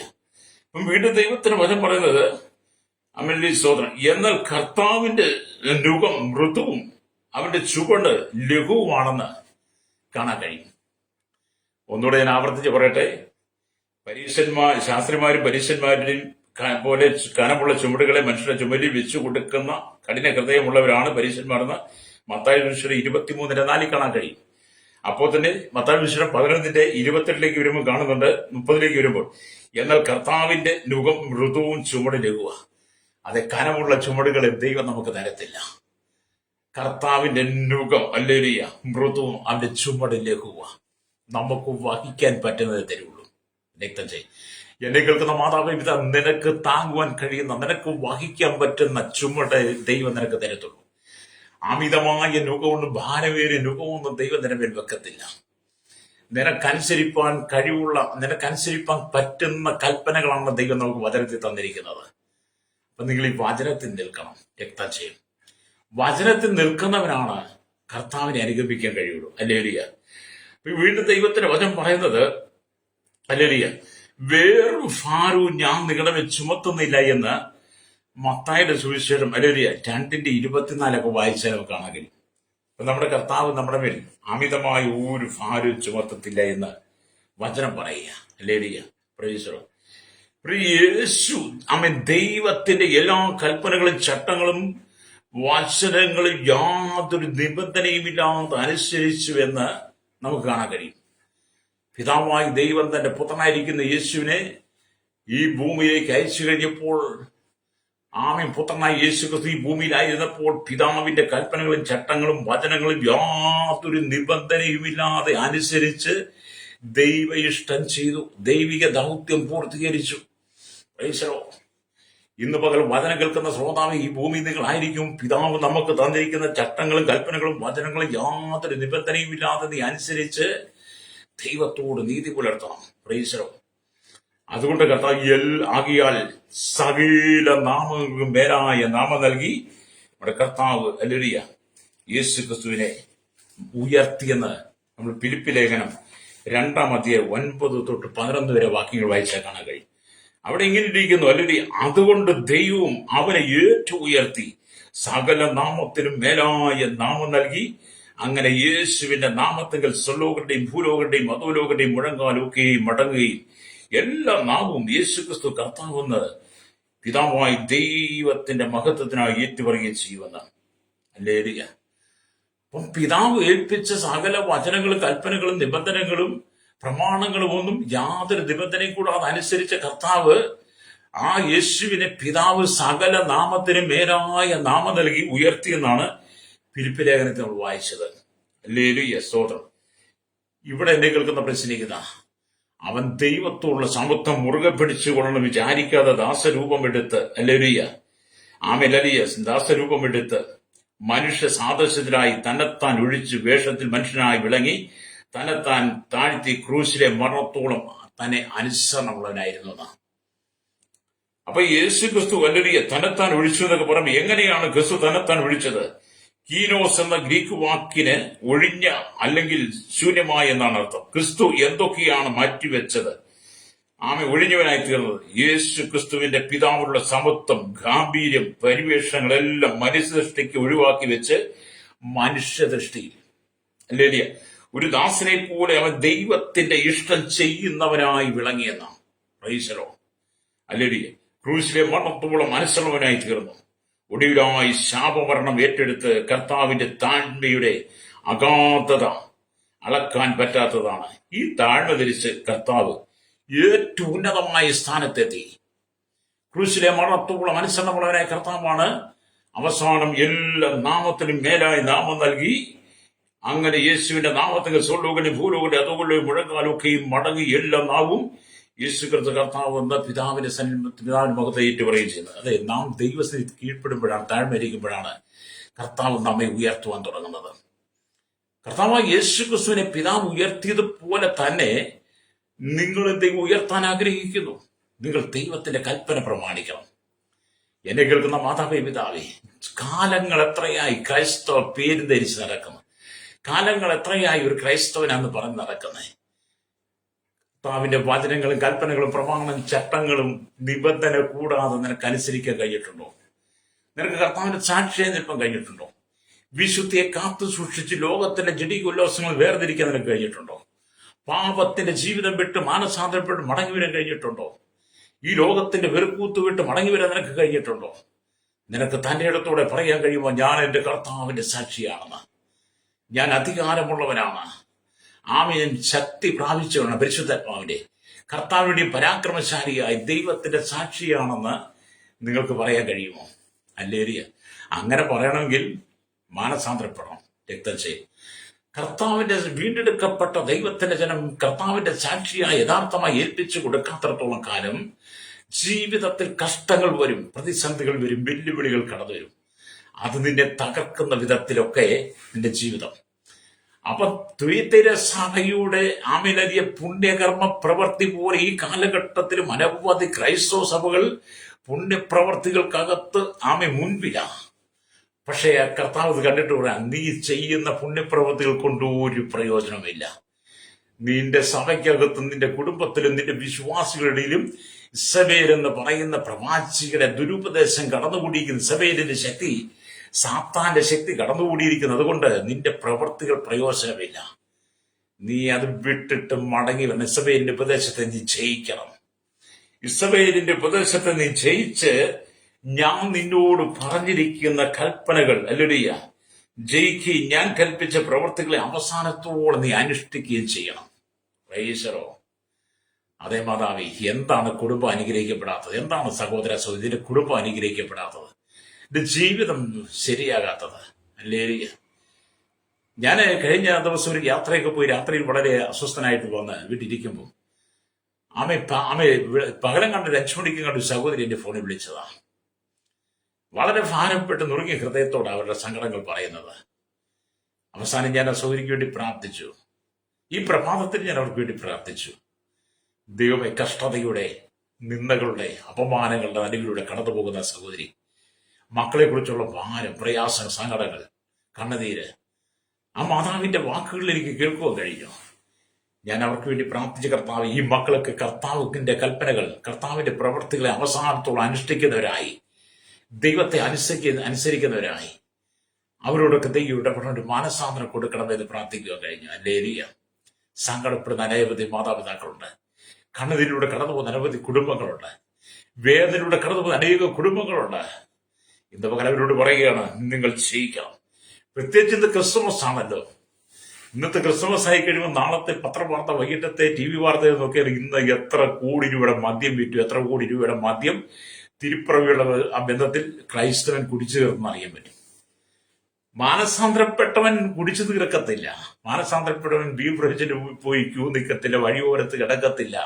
അപ്പം വീണ്ടും ദൈവത്തിന് വചനം പറയുന്നത് അമലി സ്തോത്രം, എന്നാൽ കർത്താവിന്റെ നുകം മൃദുവും അവന്റെ ചുവട് ലഘുവുമാണെന്ന് കാണാൻ കഴിയും. ഒന്നുകൂടെ ഞാൻ ആവർത്തിച്ച് പറയട്ടെ. ശാസ്ത്രിമാരും പരീശന്മാരുടെയും പോലെ കനമുള്ള ചുമടുകളെ മനുഷ്യരുടെ ചുമലിൽ വെച്ചു കൊടുക്കുന്ന കഠിന ഹൃദയമുള്ളവരാണ് പരീശന്മാരെന്ന് മത്തായി സുവിശേഷം 23:4 കാണാൻ കഴിയും. അപ്പോൾ തന്നെ മത്തായി സുവിശേഷം 11:28 വരുമ്പോൾ കാണുന്നുണ്ട്. 30 വരുമ്പോൾ, എന്നാൽ കർത്താവിന്റെ നുകം മൃദുവും ചുമട് ലഘുവ. അത് കനമുള്ള ചുമടുകളെ ദൈവം നമുക്ക് തരത്തില്ല. കർത്താവിന്റെ നുകം അല്ലേലിയ മൃദുവും അവന്റെ ചുമട് ലഘുവ. നമുക്ക് വഹിക്കാൻ പറ്റുന്നത് തരുള്ളൂ. രക്തം ചെയ്യും. എന്നെ കേൾക്കുന്ന മാതാവേ, പിതാ, നിനക്ക് താങ്ങുവാൻ കഴിയുന്ന, നിനക്ക് വഹിക്കാൻ പറ്റുന്ന ചുമട് ദൈവം നിനക്ക് തരത്തുള്ളൂ. അമിതമായ നുകമൊന്നും, ഭാരമേറിയ നുകമൊന്നും ദൈവം നിന്റെ മേൽ വെക്കത്തില്ല. നിനക്കനുസരിപ്പാൻ കഴിവുള്ള, നിനക്കനുസരിപ്പാൻ പറ്റുന്ന കൽപ്പനകളാണ് ദൈവം നമുക്ക് വചനത്തിൽ തന്നിരിക്കുന്നത്. അപ്പൊ നിങ്ങൾ ഈ വചനത്തിൽ നിൽക്കണം. രക്തം ചെയ്യും. വചനത്തിൽ നിൽക്കുന്നവനാണ് കർത്താവിനെ അനുഗമിക്കാൻ കഴിയുള്ളൂ. അല്ലേലിയ. വീണ്ടും ദൈവത്തിന്റെ വചനം പറയുന്നത്, അല്ലേലിയ, വേറൊരു ഭാരവും ഞാൻ നിങ്ങളുടെ മേൽ ചുമത്തുന്നില്ല എന്ന് മത്തായിയുടെ സുവിശേഷം അല്ലേലിയ 2:24 വായിച്ചാൽ നമുക്ക് കാണാൻ കഴിയും. അപ്പൊ നമ്മുടെ കർത്താവ് നമ്മുടെ മേൽ അമിതമായ ഒരു ഭാരവും ചുമത്തത്തില്ല എന്ന് വചനം പറയുക. അല്ലേലിയ. പ്രൈസറോ. യേശു ദൈവത്തിന്റെ എല്ലാ കൽപ്പനകളും ചട്ടങ്ങളും വചനങ്ങളും യാതൊരു നിബന്ധനയുമില്ലാതെ അനുസരിച്ചു എന്ന് നമുക്ക് കാണാൻ കഴിയും. പിതാവായ ദൈവം തന്റെ പുത്രനായിരിക്കുന്ന യേശുവിനെ ഈ ഭൂമിയിലേക്ക് അയച്ചു കഴിഞ്ഞപ്പോൾ, ആമേൻ, പുത്രനായ യേശു ക്രിസ്തു ഈ ഭൂമിയിലായിരുന്നപ്പോൾ പിതാവിന്റെ കൽപ്പനകളും ചട്ടങ്ങളും വചനങ്ങളും യാതൊരു നിബന്ധനയുമില്ലാതെ അനുസരിച്ച് ദൈവ ഇഷ്ടം ചെയ്തു, ദൈവിക ദൗത്യം പൂർത്തീകരിച്ചു. Price the Lord. ഇന്ന് പകൽ വചനം കേൾക്കുന്ന ശ്രോതാവ്, ഈ ഭൂമി നിങ്ങളായിരിക്കും. പിതാവ് നമുക്ക് തന്നിരിക്കുന്ന ചട്ടങ്ങളും കൽപ്പനകളും വചനങ്ങളും യാതൊരു നിബന്ധനയും ഇല്ലാതെ നീ അനുസരിച്ച് ദൈവത്തോട് നീതി പുലർത്തണം. Price the Lord. അതുകൊണ്ട് കർത്താവ് ആകിയാൽ സകല നാമങ്ങൾക്കും മേലായ നാമം നൽകി നമ്മുടെ കർത്താവ് ഹല്ലേലൂയ യേശു ക്രിസ്തുവിനെ ഉയർത്തിയെന്ന് നമ്മൾ ഫിലിപ്പി ലേഖനം 2-ാം അധ്യായം 9 തൊട്ട് 11 വരെ വാക്യങ്ങൾ വായിച്ചാൽ കാണാൻ കഴിയും. അവിടെ ഇങ്ങനെ ഇരിക്കുന്നു, ഹല്ലേലൂയ, അതുകൊണ്ട് ദൈവവും അവനെ ഏറ്റവും ഉയർത്തി സകല നാമത്തിനും മേലായ നാമം നൽകി, അങ്ങനെ യേശുവിന്റെ നാമത്തിൽ സ്വർലോകരുടെയും ഭൂലോകരുടെയും അധോലോകരുടെയും മുഴങ്കാലൊക്കെയും മടങ്ങുകയും എല്ലാ നാമവും യേശു ക്രിസ്തു കർത്താവെന്ന് പിതാവായി ദൈവത്തിന്റെ മഹത്വത്തിനായി ഏറ്റുപറയുകയും ചെയ്യുമെന്നാണ്. ഹല്ലേലൂയ. അപ്പം പിതാവ് ഏൽപ്പിച്ച സകല വചനങ്ങളും കൽപ്പനകളും നിബന്ധനകളും പ്രമാണങ്ങളും ഒന്നും യാതൊരു നിബന്ധനയും കൂടാതെ അനുസരിച്ച കർത്താവ് ആ യേശുവിനെ പിതാവ് സകല നാമത്തിനും മേലായ നാമം നൽകി ഉയർത്തിയെന്നാണ് ഫിലിപ്പി ലേഖനത്തിൽ നമ്മൾ വായിച്ചത്. ഹല്ലേലൂയ, സ്തോത്രം. ഇവിടെ എന്നെ കേൾക്കുന്ന പ്രശ്നിക്കുന്ന, അവൻ ദൈവത്തോടുള്ള സമത്വം മുറുകെ പിടിച്ചുകൊള്ളണം വിചാരിക്കാതെ ദാസരൂപം എടുത്ത്, ഹല്ലേലൂയ, ആമേലലിയ, ദാസരൂപം എടുത്ത് മനുഷ്യ സാദൃശ്യത്തിലായി തന്നെത്താൻ ഒഴിച്ച് വേഷത്തിൽ മനുഷ്യനായി വിളങ്ങി തന്നെത്താൻ താഴ്ത്തി ക്രൂശിലെ മരണത്തോളം തന്നെ അനുസരണമുള്ളവനായിരുന്നു എന്നാണ്. അപ്പൊ യേശു ക്രിസ്തു ഹല്ലേലൂയ തന്നെത്താൻ ഒഴിച്ചു എന്നൊക്കെ പറയുമ്പോൾ എങ്ങനെയാണ് ക്രിസ്തു തന്നെത്താൻ ഒഴിച്ചത്? കീനോസ് എന്ന ഗ്രീക്ക് വാക്കിന് ഒഴിഞ്ഞ അല്ലെങ്കിൽ ശൂന്യമായ എന്നാണ് അർത്ഥം. ക്രിസ്തു എന്തൊക്കെയാണ് മാറ്റിവെച്ചത്? ഒഴിഞ്ഞവനായി തീർന്നത്. യേശു ക്രിസ്തുവിന്റെ പിതാവിനുള്ള സമത്വം, ഗാംഭീര്യം, പരിവേഷങ്ങളെല്ലാം മനുഷ്യദൃഷ്ടിക്ക് ഒഴിവാക്കി വെച്ച് മനുഷ്യദൃഷ്ടിയിൽ ഹല്ലേലൂയ ഒരു ദാസനെ പോലെ അവൻ ദൈവത്തിന്റെ ഇഷ്ടം ചെയ്യുന്നവനായി വിളങ്ങിയെന്നാണ്. Praise the Lord. ഹല്ലേലൂയ. ക്രൂശിലെ മരണത്തോളം മനസ്സുള്ളവനായി തീർന്നു. ഒടുവിലായി ശാപമരണം ഏറ്റെടുത്ത് കർത്താവിന്റെ താഴ്മയുടെ അഗാധത അളക്കാൻ പറ്റാത്തതാണ്. ഈ താഴ്മ ധരിച്ച് കർത്താവ് ഏറ്റവും ഉന്നതമായ സ്ഥാനത്തെത്തി. ക്രൂശിലെ മരണത്തോളം അനുസരണമുള്ളവനായ കർത്താവാണ്. അവസാനം എല്ലാ നാമത്തിനും മേലായി നാമം നൽകി, അങ്ങനെ യേശുവിന്റെ നാമത്തിൽ സ്വർലോകന്റെ ഭൂലോകന്റെ അധോലോകന്റെ മുഴങ്കാലൊക്കെയും മടങ്ങി എല്ലാ നാവും യേശു ക്രിസ്തു കർത്താവ് എന്ന പിതാവിന്റെ മുഖത്തെ ഏറ്റുപറയുകയും ചെയ്യുന്നത്. അതെ, നാം ദൈവത്തിന് കീഴ്പ്പെടുമ്പോഴാണ്, താഴ്മയിരിക്കുമ്പോഴാണ് കർത്താവ് നമ്മെ ഉയർത്തുവാൻ തുടങ്ങുന്നത്. കർത്താവ് യേശു ക്രിസ്തുവിനെ പിതാവ് ഉയർത്തിയതുപോലെ തന്നെ നിങ്ങൾ ദൈവം ഉയർത്താൻ ആഗ്രഹിക്കുന്നു. നിങ്ങൾ ദൈവത്തിന്റെ കൽപ്പന പ്രമാണിക്കണം. എന്നെ കേൾക്കുന്ന മാതാവേ, പിതാവേ, കാലങ്ങൾ എത്രയായി ക്രൈസ്തവ പേര് ധരിച്ച് നടക്കുന്നു? കാലങ്ങൾ എത്രയായി ഒരു ക്രൈസ്തവനാന്ന് പറഞ്ഞ് നടക്കുന്നത്? കർത്താവിന്റെ വചനങ്ങളും കൽപ്പനകളും പ്രമാണങ്ങളും ചട്ടങ്ങളും നിബന്ധന കൂടാതെ നിനക്ക് അനുസരിക്കാൻ കഴിഞ്ഞിട്ടുണ്ടോ? നിനക്ക് കർത്താവിന്റെ സാക്ഷിയായി നിൽക്കാൻ കഴിഞ്ഞിട്ടുണ്ടോ? വിശുദ്ധിയെ കാത്തു സൂക്ഷിച്ച് ലോകത്തിന്റെ ജഡിക ഉല്ലാസങ്ങൾ വേർതിരിക്കാൻ നിനക്ക് കഴിഞ്ഞിട്ടുണ്ടോ? പാപത്തിന്റെ ജീവിതം വിട്ട് മാനസാന്തരപ്പെട്ട് മടങ്ങി വരാൻ കഴിഞ്ഞിട്ടുണ്ടോ? ഈ ലോകത്തിന്റെ വെറുക്കൂത്ത് വിട്ട് മടങ്ങി വരാൻ നിനക്ക് കഴിഞ്ഞിട്ടുണ്ടോ? നിനക്ക് തന്റെ ഇടത്തോടെ പറയാൻ കഴിയുമോ, ഞാൻ എന്റെ കർത്താവിന്റെ സാക്ഷിയാണെന്ന്, ഞാൻ അധികാരമുള്ളവനാണ്, ആമേൻ, ശക്തി പ്രാപിച്ചവനാണ്, പരിശുദ്ധാത്മാവിന്റെ കർത്താവിന്റെ പരാക്രമശാലിയായി ദൈവത്തിന്റെ സാക്ഷിയാണെന്ന് നിങ്ങൾക്ക് പറയാൻ കഴിയുമോ? ഹല്ലേലൂയ. അങ്ങനെ പറയണമെങ്കിൽ മാനസാന്തരപ്പെടണം, രക്തം ചെയ്യും. കർത്താവിന്റെ വീണ്ടെടുക്കപ്പെട്ട ദൈവത്തിന്റെ ജനം കർത്താവിന്റെ സാക്ഷിയായി യഥാർത്ഥമായി ഏൽപ്പിച്ചു കൊടുക്കാത്തടത്തോളം കാലം ജീവിതത്തിൽ കഷ്ടങ്ങൾ വരും, പ്രതിസന്ധികൾ വരും, വെല്ലുവിളികൾ കടന്നു വരും. അത് നിന്നെ തകർക്കുന്ന വിധത്തിലൊക്കെ നിന്റെ ജീവിതം. അപ്പൊ ദ്വൈതര സഭയുടെ ആമിലരിയ പുണ്യകർമ്മ പ്രവർത്തി പോലെ ഈ കാലഘട്ടത്തിലും അനവധി ക്രൈസ്തവ സഭകൾ പുണ്യപ്രവർത്തികൾക്കകത്ത് മുൻപിലാണ്. പക്ഷേ കർത്താവ് കണ്ടിട്ട് പറയാം, നീ ചെയ്യുന്ന പുണ്യപ്രവൃത്തികൾ കൊണ്ട് ഒരു പ്രയോജനമില്ല. നിന്റെ സഭയ്ക്കകത്തും നിന്റെ കുടുംബത്തിലും നിന്റെ വിശ്വാസികളുടെയും ഇസബേൽ എന്ന് പറയുന്ന പ്രവാചികളുടെ ദുരുപദേശം കടന്നുകൂടിയിരിക്കുന്ന ഇസബേലിന്റെ ശക്തി, സാത്താന്റെ ശക്തി കടന്നുകൂടിയിരിക്കുന്നത് കൊണ്ട് നിന്റെ പ്രവൃത്തികൾ പ്രയോജനമില്ല. നീ അത് വിട്ടിട്ട് മടങ്ങി വരണം. ഇസബേലിന്റെ ഉപദേശത്തെ നീ ജയിക്കണം. ഇസബേലിന്റെ ഉപദേശത്തെ നീ ജയിച്ച് ഞാൻ നിന്നോട് പറഞ്ഞിരിക്കുന്ന കൽപ്പനകൾ ഹല്ലേലൂയ ജയിക്കുകയും ഞാൻ കൽപ്പിച്ച പ്രവർത്തികളെ അവസാനത്തോളം നീ അനുഷ്ഠിക്കുകയും ചെയ്യണം. പ്രൈസറോ. അതേ മാതാവി, എന്താണ് കുടുംബം അനുഗ്രഹിക്കപ്പെടാത്തത്? എന്താണ് സഹോദര സഹോദരിയുടെ കുടുംബം അനുഗ്രഹിക്കപ്പെടാത്തത്? ഇത് ജീവിതം ശരിയാകാത്തത്? അല്ലേ? ഞാൻ കഴിഞ്ഞ ദിവസം ഒരു യാത്രയൊക്കെ പോയി രാത്രിയിൽ വളരെ അസ്വസ്ഥനായിട്ട് വന്ന് വീട്ടിലിരിക്കുമ്പോൾ പകരം കണ്ട് 5 മണിക്ക് കണ്ട് സഹോദരി എന്റെ ഫോണിൽ വിളിച്ചതാ. വളരെ ഭാരപ്പെട്ട് നുറുങ്ങിയ ഹൃദയത്തോടെ അവരുടെ സങ്കടങ്ങൾ പറയുന്നത്. അവസാനം ഞാൻ ആ സഹോദരിക്ക് വേണ്ടി പ്രാർത്ഥിച്ചു. ഈ പ്രഭാതത്തിൽ ഞാൻ അവർക്ക് വേണ്ടി പ്രാർത്ഥിച്ചു. ദൈവമേ, കഷ്ടതയുടെ, നിന്ദകളുടെ, അപമാനങ്ങളുടെ നടുവിലൂടെ കടന്നു പോകുന്ന സഹോദരി, മക്കളെ കുറിച്ചുള്ള ഭാരം, പ്രയാസം, സങ്കടങ്ങൾ, കണ്ണുനീര്, ആ മാതാവിന്റെ വാക്കുകളിൽ എനിക്ക് കേൾക്കുവാൻ കഴിഞ്ഞു. ഞാൻ അവർക്ക് വേണ്ടി പ്രാർത്ഥിച്ച കർത്താവ്, ഈ മക്കളൊക്കെ കർത്താവിന്റെ കൽപ്പനകൾ, കർത്താവിന്റെ പ്രവൃത്തികളെ അവസാനത്തോളം അനുഷ്ഠിക്കുന്നവരായി, ദൈവത്തെ അനുസരിക്കുന്നവരായി, അവരോടൊക്കെ ദൈവം ഇടപെടുന്ന ഒരു മാനസാന്തരം കൊടുക്കണമെന്ന് പ്രാർത്ഥിക്കുവാൻ കഴിഞ്ഞു. അല്ലേലിയ. സങ്കടപ്പെടുന്ന അനവധി മാതാപിതാക്കളുണ്ട്. കണ്ണുനീരിലൂടെ കടന്നു പോകുന്ന അനവധി കുടുംബങ്ങളുണ്ട്. വേദനയിലൂടെ കടന്നു പോകുന്ന അനേക കുടുംബങ്ങളുണ്ട്. ഇന്ന് പകരം അവരോട് പറയുകയാണ്, നിങ്ങൾ ചെയ്യിക്കണം. പ്രത്യേകിച്ച് ഇന്ന് ക്രിസ്മസ് ആണല്ലോ. ഇന്നത്തെ ക്രിസ്മസ് ആയി കഴിയുമ്പോൾ നാളത്തെ പത്രവാർത്ത, വൈകിട്ടത്തെ TV വാർത്തകൾ നോക്കിയാൽ ഇന്ന് എത്ര കോടി രൂപയുടെ മദ്യം വിറ്റു, എത്ര കോടി രൂപയുടെ മദ്യം തിരുപ്പിറവിയുള്ള ആ ബന്ധത്തിൽ ക്രൈസ്തവൻ കുടിച്ചു തീർന്ന് അറിയാൻ പറ്റും. മാനസാന്തരപ്പെട്ടവൻ കുടിച്ചു തീർക്കത്തില്ല. മാനസാന്തരപ്പെട്ടവൻ ബീവറേജിന് പോയി ക്യൂ നിൽക്കത്തില്ല, വഴിയോരത്ത് കിടക്കത്തില്ല.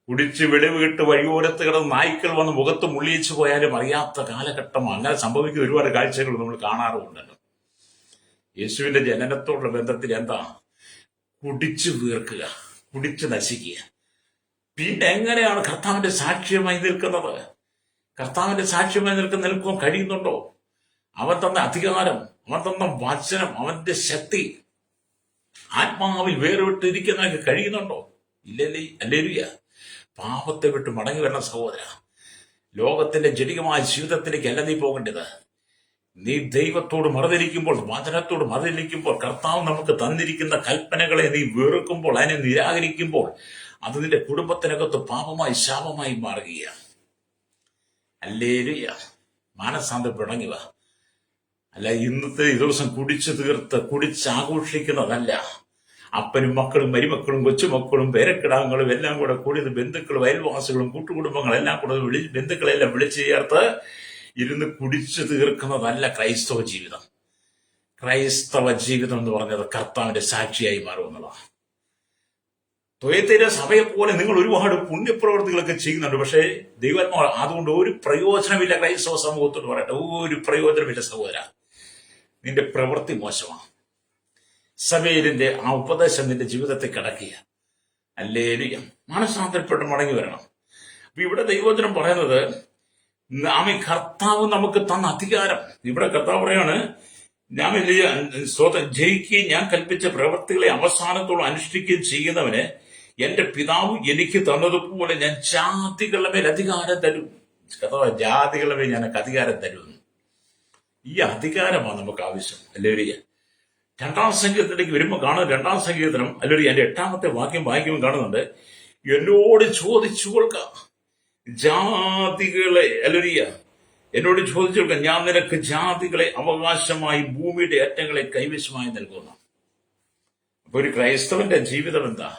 കുടിച്ച് വെളിവ് കിട്ട് വഴിയോരത്ത് കിടന്ന് നായ്ക്കൾ വന്ന് മുഖത്ത് മുള്ളിയിച്ചു പോയാലും അറിയാത്ത കാലഘട്ടം. അങ്ങനെ സംഭവിക്കുന്ന ഒരുപാട് കാഴ്ചകൾ നമ്മൾ കാണാറുമുണ്ടല്ലോ. യേശുവിന്റെ ജനനത്തോടുള്ള ബന്ധത്തിൽ എന്താ? കുടിച്ചു തീർക്കുക, കുടിച്ചു നശിക്കുക. പിന്നെ എങ്ങനെയാണ് കർത്താവിന്റെ സാക്ഷ്യമായി നിൽക്കുന്നത്? കർത്താവിന്റെ സാക്ഷ്യമായി നിൽക്കാൻ കഴിയുന്നുണ്ടോ? അവൻ തന്ന അധികാരം, അവൻ തന്ന വചനം, അവന്റെ ശക്തി ആത്മാവിൽ വേറിട്ടിരിക്കുന്നതിന് കഴിയുന്നുണ്ടോ? ഇല്ലല്ലേ? അല്ലേലൂയ. പാപത്തെ വിട്ട് മടങ്ങി വരണം സഹോദര. ലോകത്തിന്റെ ജടികമായ ജീവിതത്തിലേക്ക് അല്ല നീ പോകേണ്ടത്. നീ ദൈവത്തോട് മറുതിരിക്കുമ്പോൾ, വചനത്തോട് മറുതിരിക്കുമ്പോൾ, കർത്താവ് നമുക്ക് തന്നിരിക്കുന്ന കൽപ്പനകളെ നീ വെറുക്കുമ്പോൾ, അതിനെ നിരാകരിക്കുമ്പോൾ, അത് നിന്റെ കുടുംബത്തിനകത്ത് പാപമായി, ശാപമായി മാറുകയാണ്. അല്ലേലൂയ. മാനസാന്തരപ്പെടങ്ങി വാ. അല്ല, ഇന്നത്തെ ദിവസം കുടിച്ചു തീർത്ത് കുടിച്ചാഘോഷിക്കുന്നതല്ല. അപ്പനും മക്കളും മരുമക്കളും കൊച്ചുമക്കളും പേരക്കിടാങ്ങളും എല്ലാം കൂടെ കൂടി ബന്ധുക്കളും അയൽവാസികളും കൂട്ടുകുടുംബങ്ങളും എല്ലാം കൂടെ ബന്ധുക്കളെല്ലാം വിളിച്ചു ചേർത്ത് ഇരുന്ന് കുടിച്ചു തീർക്കുന്നതല്ല ക്രൈസ്തവ ജീവിതം. ക്രൈസ്തവ ജീവിതം എന്ന് പറഞ്ഞത് കർത്താവിന്റെ സാക്ഷിയായി മാറുന്നതാണ്. ത്വയത്തൈര സഭയെ പോലെ നിങ്ങൾ ഒരുപാട് പുണ്യപ്രവർത്തികളൊക്കെ ചെയ്യുന്നുണ്ട്. പക്ഷേ ദൈവാത്മാ അതുകൊണ്ട് ഒരു പ്രയോജനമില്ല. ക്രൈസ്തവ സമൂഹത്തോട് പറയട്ടെ, ഒരു പ്രയോജനമില്ല സഹോദര. നിന്റെ പ്രവൃത്തി മോശമാണ്. സഭയിലിന്റെ ആ ഉപദേശം നിന്റെ ജീവിതത്തിൽ കിടക്കുക. അല്ലേലൂയ. മാനസാന്തരപ്പെട്ട് മടങ്ങി വരണം. അപ്പൊ ഇവിടെ ദൈവവചനം പറയുന്നത്, കർത്താവ് നമുക്ക് തന്ന അധികാരം. ഇവിടെ കർത്താവ് പറയാണ്, ഞാൻ ജയിക്കുകയും ഞാൻ കൽപ്പിച്ച പ്രവൃത്തികളെ അവസാനത്തോളം അനുഷ്ഠിക്കുകയും ചെയ്യുന്നവന് എന്റെ പിതാവ് എനിക്ക് തന്നതുപോലെ ഞാൻ ജാതികളുടെ മേൽ അധികാരം തരും. കർത്താവ് ജാതികളുടെ മേൽ ഞാൻ അധികാരം തരുന്നു. ഈ അധികാരമാണ് നമുക്ക് ആവശ്യം. അല്ലേലൂയ. 2-ാം സങ്കീർത്തനത്തിലേക്ക് വരുമ്പോൾ കാണുന്നത്, 2-ാം സങ്കീർത്തനം അല്ലേലൂയ, അതിന്റെ 8-ാമത്തെ വാക്യം വായിക്കുമ്പോൾ കാണുന്നുണ്ട്, എന്നോട് ചോദിച്ചു കൊള്ളുക ജാതികളെ, അല്ലേലൂയ, എന്നോട് ചോദിച്ചു കൊടുക്കാം, ഞാൻ നിനക്ക് ജാതികളെ അവകാശമായി ഭൂമിയുടെ അറ്റങ്ങളെ കൈവശമായി നൽകുന്നു. അപ്പൊ ഒരു ക്രൈസ്തവന്റെ ജീവിതം എന്താ?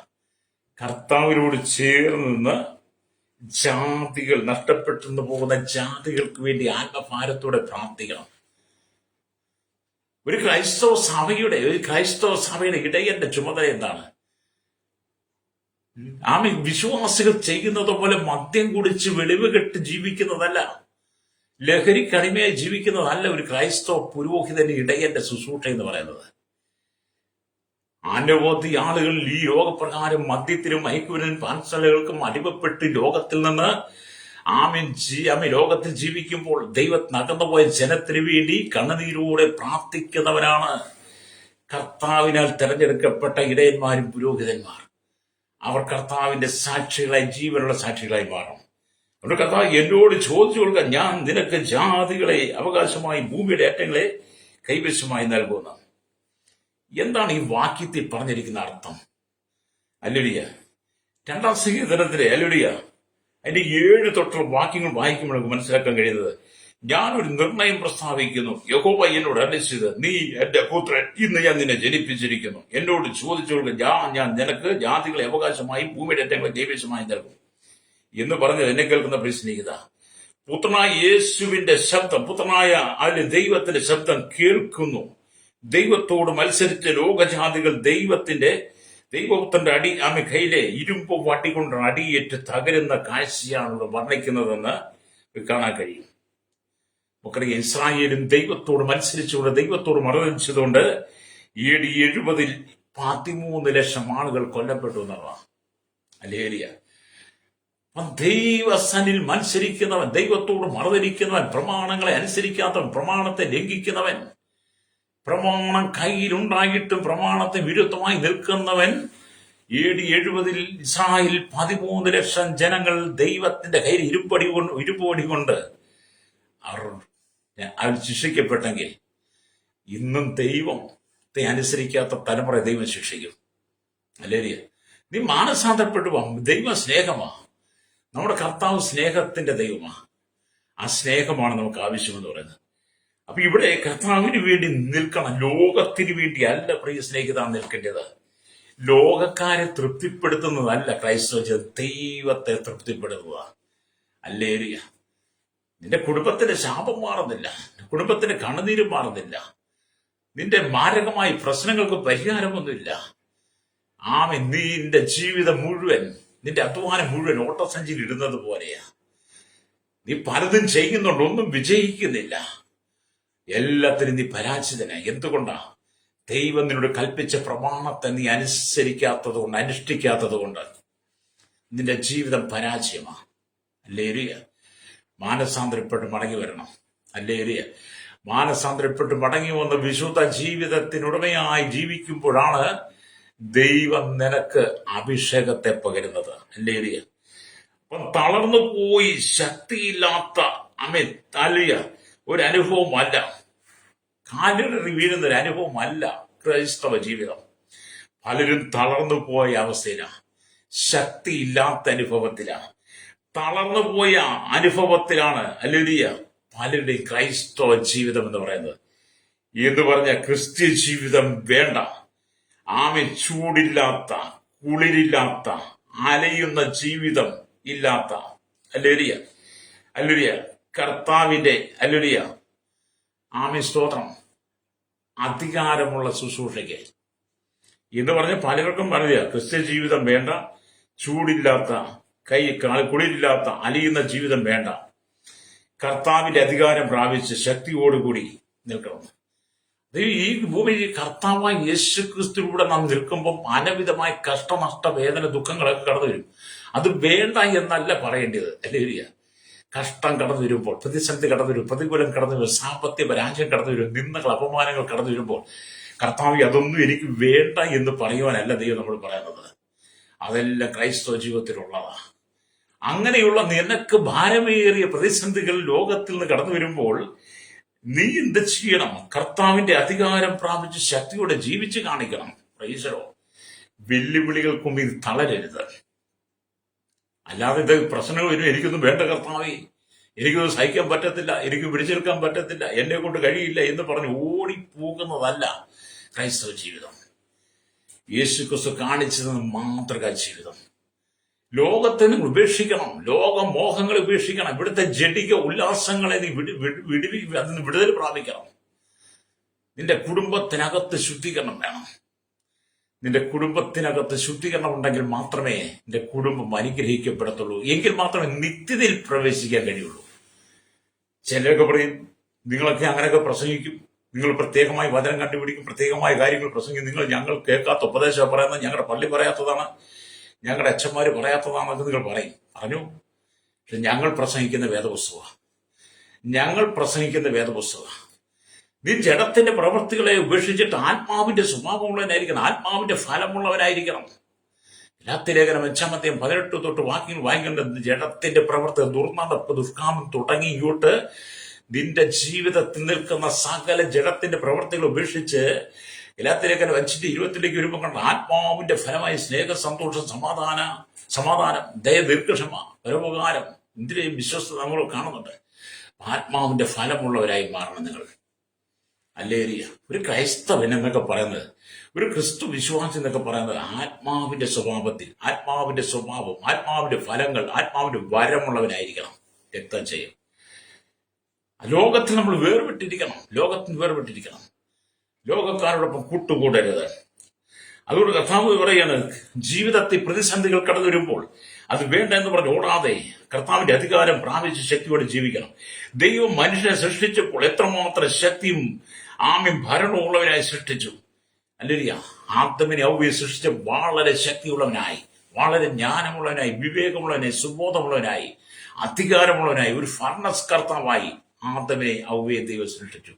കർത്താവിനോട് ചേർന്ന് നിന്ന് ജാതികൾ, നഷ്ടപ്പെട്ടു പോകുന്ന ജാതികൾക്ക് വേണ്ടി ആത്മഭാരത്തോടെ പ്രാർത്ഥിക്കണം. ഒരു ക്രൈസ്തവ സഭയുടെ ഇടയന്റെ ചുമതല എന്താണ്? വിശ്വാസികൾ ചെയ്യുന്നത് പോലെ മദ്യം കുടിച്ച് വെളിവ് കെട്ട് ജീവിക്കുന്നതല്ല, ലഹരിക്കടിമയായി ജീവിക്കുന്നതല്ല ഒരു ക്രൈസ്തവ പുരോഹിതന്റെ ഇടയന്റെ ശുശ്രൂഷ എന്ന് പറയുന്നത്. അനവധി ആളുകൾ ഈ ലോകപ്രകാരം മദ്യത്തിനും മയക്കുമരുന്നിനും പാൻസലകൾക്കും അടിമപ്പെട്ട് ലോകത്തിൽ നിന്ന് ലോകത്തിൽ ജീവിക്കുമ്പോൾ ദൈവത്തിന് അകന്നുപോയ ജനത്തിന് വേണ്ടി കണ്ണുനീരോടെ പ്രാർത്ഥിക്കുന്നവരാണ് കർത്താവിനാൽ തെരഞ്ഞെടുക്കപ്പെട്ട ഇടയന്മാരും പുരോഹിതന്മാർ. അവർ കർത്താവിന്റെ സാക്ഷികളായി, ജീവനുള്ള സാക്ഷികളായി മാറും. അവിടെ കർത്താവ് എന്നോട് ചോദിച്ചു കൊടുക്കുക, ഞാൻ നിനക്ക് ജാതികളെ അവകാശമായി ഭൂമിയുടെ അറ്റങ്ങളെ കൈവശമായി നൽകുന്നു. എന്താണ് ഈ വാക്യത്തിൽ പറഞ്ഞിരിക്കുന്ന അർത്ഥം? അല്ലേലൂയ. 2-ാം സങ്കീർത്തനത്തിലെ അല്ലേലൂയ, അതിന്റെ 7 തൊട്ടുള്ള വാക്യങ്ങൾ വായിക്കുമ്പോൾ നമുക്ക് മനസ്സിലാക്കാൻ കഴിയുന്നത്, ഞാനൊരു നിർണയം പ്രസ്താവിക്കുന്നു. യഹോവ എന്നോട് അരുളിച്ചത്, നീ എന്റെ പുത്രൻ, ഇന്ന് ഞാൻ നിന്നെ ജനിപ്പിച്ചിരിക്കുന്നു. എന്നോട് ചോദിച്ചോളുക, ഞാൻ നിനക്ക് ജാതികളെ അവകാശമായി ഭൂമിയുടെ അറ്റങ്ങളെ ദൈവശമായി നൽകും എന്ന് പറഞ്ഞത് എന്നെ കേൾക്കുന്ന പ്രിയ പുത്രനായ യേശുവിന്റെ ശബ്ദം, പുത്രനായ അതിലെ ദൈവത്തിന്റെ ശബ്ദം കേൾക്കുന്നു. ദൈവത്തോട് മത്സരിച്ച ലോകജാതികൾ ദൈവത്തിന്റെ കയ്യിലെ ഇരുമ്പ് വട്ടിക്കൊണ്ട് അടിയേറ്റ് തകരുന്ന കാഴ്ചയാണ് വർണ്ണിക്കുന്നതെന്ന് കാണാൻ കഴിയും. നമുക്കറിയാം, ഇസ്രായേലും ദൈവത്തോട് മത്സരിച്ചുകൊണ്ട് ദൈവത്തോട് മറുതലിച്ചതുകൊണ്ട് AD 70 13 ലക്ഷം ആളുകൾ കൊല്ലപ്പെട്ടു എന്നതാണ്. ഹല്ലേലൂയ. ദൈവസനിൽ മത്സരിക്കുന്നവൻ, ദൈവത്തോട് മറുതലിക്കുന്നവൻ, പ്രമാണങ്ങളെ അനുസരിക്കാത്തവൻ, പ്രമാണത്തെ ലംഘിക്കുന്നവൻ, പ്രമാണം കയ്യിലുണ്ടായിട്ടും പ്രമാണത്തെ വിരുദ്ധമായി നിൽക്കുന്നവൻ, AD 70 ഇസ്രായേൽ 13 ലക്ഷം ജനങ്ങൾ ദൈവത്തിന്റെ കയ്യിൽ ഇരുമ്പടി കൊണ്ട് അവർ ശിക്ഷിക്കപ്പെട്ടെങ്കിൽ ഇന്നും ദൈവത്തെ അനുസരിക്കാത്ത തലമുറ ദൈവം ശിക്ഷിക്കും. ഹല്ലേലൂയ. നീ മാനസാന്തരപ്പെട്ടു പോ. ദൈവം സ്നേഹമാ. നമ്മുടെ കർത്താവ് സ്നേഹത്തിന്റെ ദൈവമാ. ആ സ്നേഹമാണ് നമുക്ക് ആവശ്യമെന്ന് പറയുന്നത്. അപ്പൊ ഇവിടെ കർത്താവിന് വേണ്ടി നിൽക്കണം, ലോകത്തിന് വേണ്ടി അല്ല പ്രിയ സ്നേഹിത നിൽക്കേണ്ടത്. ലോകക്കാരെ തൃപ്തിപ്പെടുത്തുന്നതല്ല ക്രൈസ്തവ, ദൈവത്തെ തൃപ്തിപ്പെടുത്തുക. ഹല്ലേലൂയ. നിന്റെ കുടുംബത്തിന്റെ ശാപം മാറുന്നില്ല, കുടുംബത്തിന്റെ കണ്ണുനീരും മാറുന്നില്ല, നിന്റെ മാരകമായ പ്രശ്നങ്ങൾക്ക് പരിഹാരമൊന്നുമില്ല. നിന്റെ ജീവിതം മുഴുവൻ, നിന്റെ അധ്വാനം മുഴുവൻ ഓട്ടസഞ്ചിയിൽ ഇടുന്നത് പോലെയാ. നീ പലതും ചെയ്യുന്നുണ്ട്, ഒന്നും വിജയിക്കുന്നില്ല, എല്ലാത്തിനും നീ പരാജിതനാ. എന്തുകൊണ്ടാ? ദൈവം നിന്നോട് കൽപ്പിച്ച പ്രമാണത്തെ നീ അനുഷ്ഠിക്കാത്തത് കൊണ്ട് നിന്റെ ജീവിതം പരാജയമാ. ഹല്ലേലൂയ. മാനസാന്തരപ്പെട്ട് മടങ്ങി വരണം. ഹല്ലേലൂയ. മാനസാന്തരപ്പെട്ട് മടങ്ങി വന്ന വിശുദ്ധ ജീവിതത്തിനുടമയായി ജീവിക്കുമ്പോഴാണ് ദൈവം നിനക്ക് അഭിഷേകത്തെ പകരുന്നത്. ഹല്ലേലൂയ. അപ്പം തളർന്നു പോയി ശക്തിയില്ലാത്ത ഒരു അനുഭവമല്ല, കാലിടറി വീഴുന്ന ഒരു അനുഭവമല്ല ക്രൈസ്തവ ജീവിതം. പലരും തളർന്നു പോയ അവസ്ഥയിലാണ്, ശക്തിയില്ലാത്ത അനുഭവത്തിലാണ്, തളർന്നുപോയ അനുഭവത്തിലാണ്. ഹല്ലേലൂയ. പലരുടെയും ക്രൈസ്തവ ജീവിതം എന്ന് പറയുന്നത്. എന്ന് പറഞ്ഞ ക്രിസ്ത്യ ജീവിതം വേണ്ട. ചൂടില്ലാത്ത, കുളിരില്ലാത്ത, അലയുന്ന ജീവിതം ഇല്ലാത്ത, ഹല്ലേലൂയ, ഹല്ലേലൂയ, കർത്താവിന്റെ ഹല്ലേലൂയ സ്തോത്രം, അധികാരമുള്ള ശുശ്രൂഷയ്ക്ക് എന്ന് പറഞ്ഞ പലർക്കും പറയുക ക്രിസ്ത്യ ജീവിതം വേണ്ട, ചൂടില്ലാത്ത, കുളിരില്ലാത്ത, അലിയുന്ന ജീവിതം വേണ്ട, കർത്താവിന്റെ അധികാരം പ്രാപിച്ച് ശക്തിയോടുകൂടി നിൽക്കണം. ഈ ഭൂമിയിൽ കർത്താവായ യേശു ക്രിസ്തുവിലൂടെ നാം നിൽക്കുമ്പോൾ അനവിധമായ കഷ്ടനഷ്ട വേദന ദുഃഖങ്ങളൊക്കെ കടന്നു വരും. അത് വേണ്ട എന്നല്ല പറയേണ്ടത്. ഹല്ലേലൂയ. കഷ്ടം കടന്നു വരുമ്പോൾ, പ്രതിസന്ധി കടന്നു വരും, പ്രതികൂലം കടന്നു വരും, സാമ്പത്തിക പരാജയം കടന്നു വരും, നിന്ദകൾ അപമാനങ്ങൾ കടന്നു വരുമ്പോൾ കർത്താവ് അതൊന്നും എനിക്ക് വേണ്ട എന്ന് പറയുവാനല്ല ദൈവം നമ്മൾ പറയുന്നത്. അതെല്ലാം ക്രൈസ്തവ ജീവിതത്തിലുള്ളതാ. അങ്ങനെയുള്ള നിനക്ക് ഭാരമേറിയ പ്രതിസന്ധികൾ ലോകത്തിൽ നിന്ന് കടന്നു വരുമ്പോൾ നീ എന്ത് ചെയ്യണം? കർത്താവിന്റെ അധികാരം പ്രാപിച്ച് ശക്തിയോടെ ജീവിച്ച് കാണിക്കണം. പ്രൈസലോ. വെല്ലുവിളികൾക്കും ഇത് തളരരുത്. അല്ലാതെ ഇത് പ്രശ്നങ്ങൾ വരും, എനിക്കൊന്നും വേണ്ട കർത്താവേ, എനിക്കൊന്നും സഹിക്കാൻ പറ്റത്തില്ല, എനിക്ക് പിടിച്ചെടുക്കാൻ പറ്റത്തില്ല, എന്നെ കൊണ്ട് കഴിയില്ല എന്ന് പറഞ്ഞ് ഓടിപ്പോകുന്നതല്ല ക്രൈസ്തവ ജീവിതം. യേശു ക്രിസ്തു കാണിച്ചത് മാതൃക ജീവിതം. ലോകത്തെ നിങ്ങൾ ഉപേക്ഷിക്കണം, ലോകമോഹങ്ങളെ ഉപേക്ഷിക്കണം, ഇവിടുത്തെ ജഡിക ഉല്ലാസങ്ങളെ നീ അതിന് വിടുതൽ പ്രാപിക്കണം. നിന്റെ കുടുംബത്തിനകത്ത് ശുദ്ധീകരണം വേണം. നിന്റെ കുടുംബത്തിനകത്ത് ശുദ്ധീകരണം ഉണ്ടെങ്കിൽ മാത്രമേ നിന്റെ കുടുംബം അനുഗ്രഹിക്കപ്പെടത്തുള്ളൂ. എങ്കിൽ മാത്രമേ നിത്യതയിൽ പ്രവേശിക്കാൻ കഴിയുള്ളൂ. ചിലരൊക്കെ പറയും, നിങ്ങളൊക്കെ അങ്ങനെയൊക്കെ പ്രസംഗിക്കും, നിങ്ങൾ പ്രത്യേകമായി വചനം കണ്ടുപിടിക്കും, പ്രത്യേകമായ കാര്യങ്ങൾ പ്രസംഗിക്കും, ഞങ്ങൾ കേൾക്കാത്ത ഉപദേശം പറയുന്നത് ഞങ്ങളുടെ പള്ളി പറയാത്തതാണ്, ഞങ്ങളുടെ അച്ഛന്മാര് പറയാത്തതാണെന്ന് നിങ്ങൾ പറയും. അറിഞ്ഞു? പക്ഷെ ഞങ്ങൾ പ്രസംഗിക്കുന്ന വേദപുസ്തകം. നീ ജഡത്തിന്റെ പ്രവൃത്തികളെ ഉപേക്ഷിച്ചിട്ട് ആത്മാവിന്റെ സ്വഭാവമുള്ളവനായിരിക്കണം, ആത്മാവിന്റെ ഫലമുള്ളവനായിരിക്കണം. ലേഖനം 5-18 തൊട്ട് വാക്യങ്ങൾ വായിക്കേണ്ടത് ജഡത്തിന്റെ പ്രവൃത്തി, ദുർനടപ്പ്, ദുഷ്കാമം തുടങ്ങി ഇങ്ങോട്ട് നിന്റെ ജീവിതത്തിൽ നിൽക്കുന്ന സകല ജഡത്തിന്റെ പ്രവൃത്തികൾ ഉപേക്ഷിച്ച് ലേഖനം 5:20 വരുമ്പോൾ കണ്ട ആത്മാവിന്റെ ഫലമായി സ്നേഹ, സന്തോഷം, സമാധാനം, ദയ, ദീർഘക്ഷമ, പരോപകാരം, ഇന്ത്യയും വിശ്വസ്തത നമ്മൾ കാണുന്നുണ്ട്. ആത്മാവിന്റെ ഫലമുള്ളവരായി മാറണം നിങ്ങൾ. അല്ലേരിയ. ഒരു ക്രൈസ്തവൻ എന്നൊക്കെ പറയുന്നത്, ഒരു ക്രിസ്തു വിശ്വാസി എന്നൊക്കെ പറയുന്നത് ആത്മാവിന്റെ സ്വഭാവത്തിൽ, ആത്മാവിന്റെ സ്വഭാവം, ആത്മാവിന്റെ ഫലങ്ങൾ, ആത്മാവിന്റെ വരമുള്ളവനായിരിക്കണം. രക്തം ചെയ്യും. ലോകത്തിൽ നമ്മൾ വേർപെട്ടിരിക്കണം. ലോകത്തിന് വേർപെട്ടിരിക്കണം. ലോകക്കാരോടൊപ്പം കൂട്ടുകൂടരുത്. അതുകൊണ്ട് കർത്താവ് പറയാണ്, ജീവിതത്തിൽ പ്രതിസന്ധികൾ കടന്നു വരുമ്പോൾ അത് വേണ്ട എന്ന് പറഞ്ഞ് ഓടാതെ കർത്താവിന്റെ അധികാരം പ്രാപിച്ച് ശക്തിയോടെ ജീവിക്കണം. ദൈവം മനുഷ്യനെ സൃഷ്ടിച്ചപ്പോൾ എത്രമാത്രം ശക്തിയും ഭരണവും ഉള്ളവരായി സൃഷ്ടിച്ചു. അല്ലേരിയ. ആദമിനെ ഹവ്വയെ സൃഷ്ടിച്ച വളരെ ശക്തിയുള്ളവനായി, വളരെ ജ്ഞാനമുള്ളവനായി, വിവേകമുള്ളവനായി, സുബോധമുള്ളവനായി, അധികാരമുള്ളവനായി, ഒരു ഫർണസ് കർത്താവായി ആദമിനെ ഹവ്വയെ ദൈവം സൃഷ്ടിച്ചു.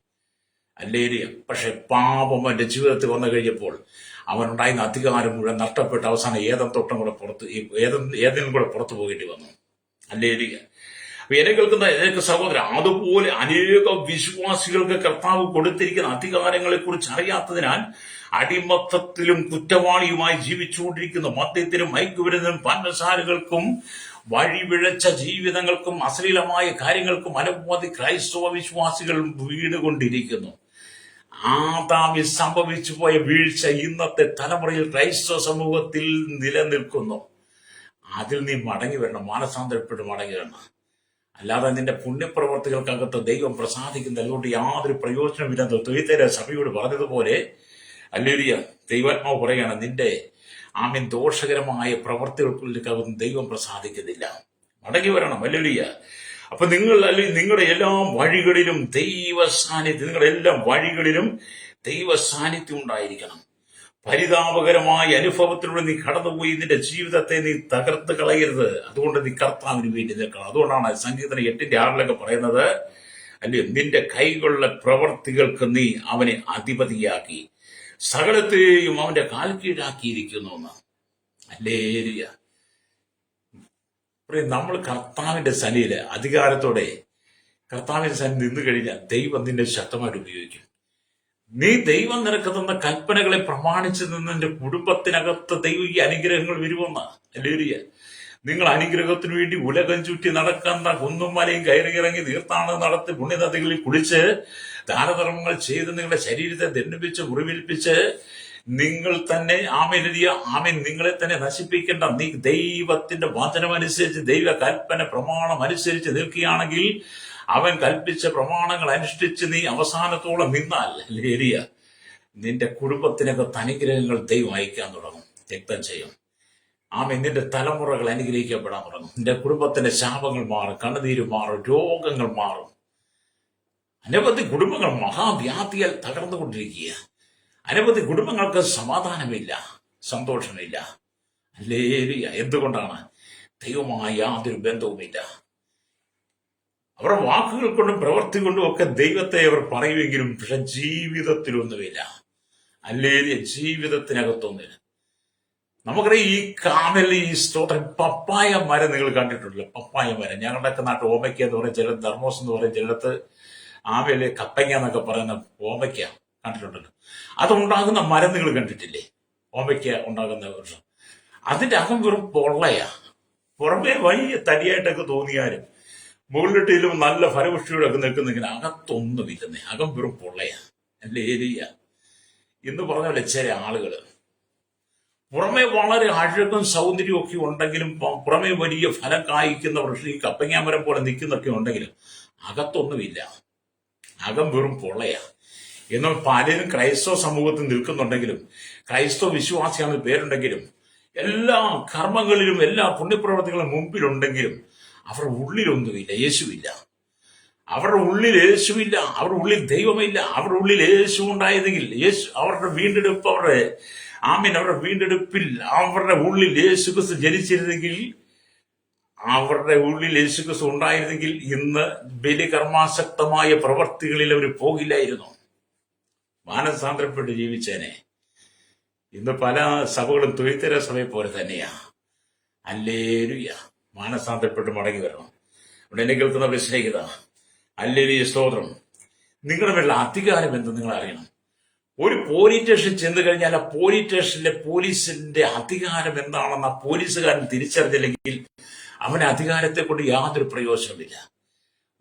അല്ലേരിയ. പക്ഷെ പാപം അവന്റെ ജീവിതത്തിൽ വന്നു കഴിഞ്ഞപ്പോൾ അവനുണ്ടായിരുന്ന അധികാരം മുഴുവൻ നഷ്ടപ്പെട്ട് അവസാനം ഏതെങ്കിലും കൂടെ പുറത്തു പോകേണ്ടി വന്നു. അല്ലേരിയ. അപ്പൊ എന്നെ കേൾക്കുന്ന എനിക്ക് സഹോദരൻ, അതുപോലെ അനേക വിശ്വാസികൾക്ക് കർത്താവ് കൊടുത്തിരിക്കുന്ന അധികാരങ്ങളെ കുറിച്ച് അറിയാത്തതിനാൽ അടിമത്തത്തിലും കുറ്റവാളിയുമായി ജീവിച്ചുകൊണ്ടിരിക്കുന്ന മദ്യത്തിനും മയക്കുമരുന്നിനും പഞ്ചസാരകൾക്കും വഴിവിഴച്ച ജീവിതങ്ങൾക്കും അശ്ലീലമായ കാര്യങ്ങൾക്കും അനവധി ക്രൈസ്തവ വിശ്വാസികൾ വീണുകൊണ്ടിരിക്കുന്നു. ആദാമിൽ സംഭവിച്ചു പോയ വീഴ്ച ഇന്നത്തെ തലമുറയിൽ ക്രൈസ്തവ സമൂഹത്തിൽ നിലനിൽക്കുന്നു. അതിൽ നീ മടങ്ങി വരണം, മാനസാന്തരപ്പെട്ട് മടങ്ങി വരണം. അല്ലാതെ നിന്റെ പുണ്യപ്രവർത്തികൾക്കകത്ത് ദൈവം പ്രസാദിക്കുന്ന അതുകൊണ്ട് യാതൊരു പ്രയോജനമില്ലെന്ന് ത്വയ്തൈര സഭയോട് പറഞ്ഞതുപോലെ, അല്ലേലിയ, ദൈവാത്മാവ് പറയാണ്, നിന്റെ ദോഷകരമായ പ്രവർത്തികൾക്കകത്ത് ദൈവം പ്രസാദിക്കുന്നില്ല. മടങ്ങി വരണം. അല്ലേലിയ. അപ്പൊ നിങ്ങളുടെ എല്ലാ വഴികളിലും ദൈവ സാന്നിധ്യം, നിങ്ങളുടെ എല്ലാ വഴികളിലും ദൈവ സാന്നിധ്യം ഉണ്ടായിരിക്കണം. പരിതാപകരമായ അനുഭവത്തിലൂടെ നീ കടന്നുപോയി നിന്റെ ജീവിതത്തെ നീ തകർത്ത് കളയരുത്. അതുകൊണ്ട് നീ കർത്താവിന് വേണ്ടി നിൽക്കണം. അതുകൊണ്ടാണ് സങ്കീർത്തനം 8:6 പറയുന്നത്, അല്ലേ, നിന്റെ കൈകളുടെ പ്രവർത്തികൾക്ക് നീ അവനെ അധിപതിയാക്കി സകലത്തെയും അവന്റെ കാൽ കീഴാക്കിയിരിക്കുന്നു എന്ന്. അല്ലേരിയ. നമ്മൾ കർത്താവിന്റെ സന്നിധിയില് അധികാരത്തോടെ കർത്താവിന്റെ സന്നിധി നിന്ന് കഴിഞ്ഞാൽ ദൈവം നിന്നെ ശക്തമായിട്ട് ഉപയോഗിക്കും. നീ ദൈവം നിനക്ക് തന്ന കൽപ്പനകളെ പ്രമാണിച്ചു നിന്നെ കുടുംബത്തിനകത്ത് ദൈവം ഈ അനുഗ്രഹങ്ങൾ വരുമെന്ന. അല്ലേരിയ. നിങ്ങൾ അനുഗ്രഹത്തിനു വേണ്ടി ഉലകം ചുറ്റി നടക്കുന്ന കുന്നും മലയും കയറിയിറങ്ങി തീർത്ഥാടനം നടത്തി പുണ്യനദികളിൽ കുളിച്ച് ദാനധർമ്മങ്ങൾ ചെയ്ത് നിങ്ങളുടെ ശരീരത്തെ ദണ്ഡിപ്പിച്ച് മുറിവേൽപ്പിച്ച് നിങ്ങൾ തന്നെ നിങ്ങളെ തന്നെ നശിപ്പിക്കേണ്ട. നീ ദൈവത്തിന്റെ വചനമനുസരിച്ച്, ദൈവ കൽപ്പന പ്രമാണം അനുസരിച്ച് നിൽക്കുകയാണെങ്കിൽ, അവൻ കൽപ്പിച്ച പ്രമാണങ്ങൾ അനുഷ്ഠിച്ച് നീ അവസാനത്തോളം നിന്നാൽ, ലേരിയ, നിന്റെ കുടുംബത്തിനകത്ത് അനുഗ്രഹങ്ങൾ ദൈവം അയക്കാൻ തുടങ്ങും. രക്തം ചെയ്യും. നിന്റെ തലമുറകൾ അനുഗ്രഹിക്കപ്പെടാൻ തുടങ്ങും. നിന്റെ കുടുംബത്തിന്റെ ശാപങ്ങൾ മാറും, കണ്ണുനീര് മാറും, രോഗങ്ങൾ മാറും. അനവധി കുടുംബങ്ങൾ മഹാവ്യാധിയാൽ തകർന്നുകൊണ്ടിരിക്കുക. അനവധി കുടുംബങ്ങൾക്ക് സമാധാനമില്ല, സന്തോഷമില്ല. അല്ലേലിയ. എന്തുകൊണ്ടാണ്? ദൈവമായി യാതൊരു ബന്ധവുമില്ല. അവരുടെ വാക്കുകൾ കൊണ്ടും പ്രവൃത്തി കൊണ്ടും ഒക്കെ ദൈവത്തെ അവർ പറയുമെങ്കിലും പക്ഷെ ജീവിതത്തിലൊന്നുമില്ല. അല്ലേലിയ. ജീവിതത്തിനകത്തൊന്നില്ല. നമുക്കറിയാം, ഈ കാമൽ, ഈ സ്തോത്രം, പപ്പായ മരം നിങ്ങൾ കണ്ടിട്ടുണ്ടല്ലോ? പപ്പായ മരം. ഞങ്ങളുടെയൊക്കെ നാട്ടിൽ ഓമയ്ക്ക എന്ന് പറയും, ചില ധർമ്മോസ് എന്ന് പറയും, ചിലടത്ത് ആമയിലെ കപ്പയ്ക്ക എന്നൊക്കെ പറയുന്ന ഓമയ്ക്ക കണ്ടിട്ടുണ്ടല്ലോ. അതുണ്ടാകുന്ന മരം നിങ്ങൾ കണ്ടിട്ടില്ലേ? ഓമയ്ക്ക ഉണ്ടാകുന്ന വൃക്ഷം. അതിന്റെ അകം വെറും പൊള്ളയാ. പുറമേ വലിയ തടിയായിട്ടൊക്കെ തോന്നിയാലും മുകളിലിട്ടിലും നല്ല ഫലപുഷ്ടിയോടെ ഒക്കെ നിൽക്കുന്നെങ്കിൽ അകത്തൊന്നുമില്ലെന്നേ. അകം വെറും പൊള്ളയാ. അല്ലേ ഏരിയ എന്ന് പറഞ്ഞ പോലെ ചില ആളുകൾ പുറമെ വളരെ അഴകും സൗന്ദര്യവും ഒക്കെ ഉണ്ടെങ്കിലും, പുറമെ വലിയ ഫലം കായ്ക്കുന്ന വൃക്ഷം, ഈ കപ്പങ്ങാമരം പോലെ നിൽക്കുന്നൊക്കെ ഉണ്ടെങ്കിലും അകത്തൊന്നുമില്ല. അകം വെറും പൊള്ളയാ. എന്നാൽ പലരും ക്രൈസ്തവ സമൂഹത്തിൽ നിൽക്കുന്നുണ്ടെങ്കിലും, ക്രൈസ്തവ വിശ്വാസിയാണെന്ന് പേരുണ്ടെങ്കിലും, എല്ലാ കർമ്മങ്ങളിലും എല്ലാ പുണ്യപ്രവർത്തികളും മുമ്പിലുണ്ടെങ്കിലും അവരുടെ ഉള്ളിലൊന്നുമില്ല, യേശുവില്ല. അവരുടെ ഉള്ളിൽ യേശുവില്ല, അവരുടെ ഉള്ളിൽ ദൈവമില്ല. അവരുടെ ഉള്ളിൽ യേശു ഉണ്ടായതെങ്കിൽ, അവരുടെ വീണ്ടെടുപ്പ്, അവരുടെ വീണ്ടെടുപ്പിൽ അവരുടെ ഉള്ളിൽ യേശുക്രിസ്തു ജനിച്ചിരുന്നെങ്കിൽ, അവരുടെ ഉള്ളിൽ യേശുക്രിസ്തു ഉണ്ടായിരുന്നെങ്കിൽ ഇന്ന് ബലികർമാസക്തമായ പ്രവർത്തികളിൽ അവർ പോകില്ലായിരുന്നു. മാനസാന്തരപ്പെട്ട് ജീവിച്ചേനെ. ഇന്ന് പല സഭകളും ത്വയ്തൈര സഭയെ പോലെ തന്നെയാ. അല്ലേലൂയ. മാനസാന്തരപ്പെട്ട് മടങ്ങി വരണം. ഇവിടെ എന്നെ കേൾക്കുന്ന വിശ്ലേഖിത, അല്ലേലൂയ, സ്തോത്രം. നിങ്ങളുടെ മേലുള്ള അധികാരം എന്ത് നിങ്ങൾ അറിയണം. ഒരു പോലീസ് സ്റ്റേഷൻ ചെന്ന് കഴിഞ്ഞാൽ ആ പോലീസ് സ്റ്റേഷനിലെ പോലീസിന്റെ അധികാരം എന്താണെന്ന് ആ പോലീസുകാരൻ തിരിച്ചറിഞ്ഞില്ലെങ്കിൽ അവന് അധികാരത്തെ കൊണ്ട് യാതൊരു പ്രയോജനമില്ല.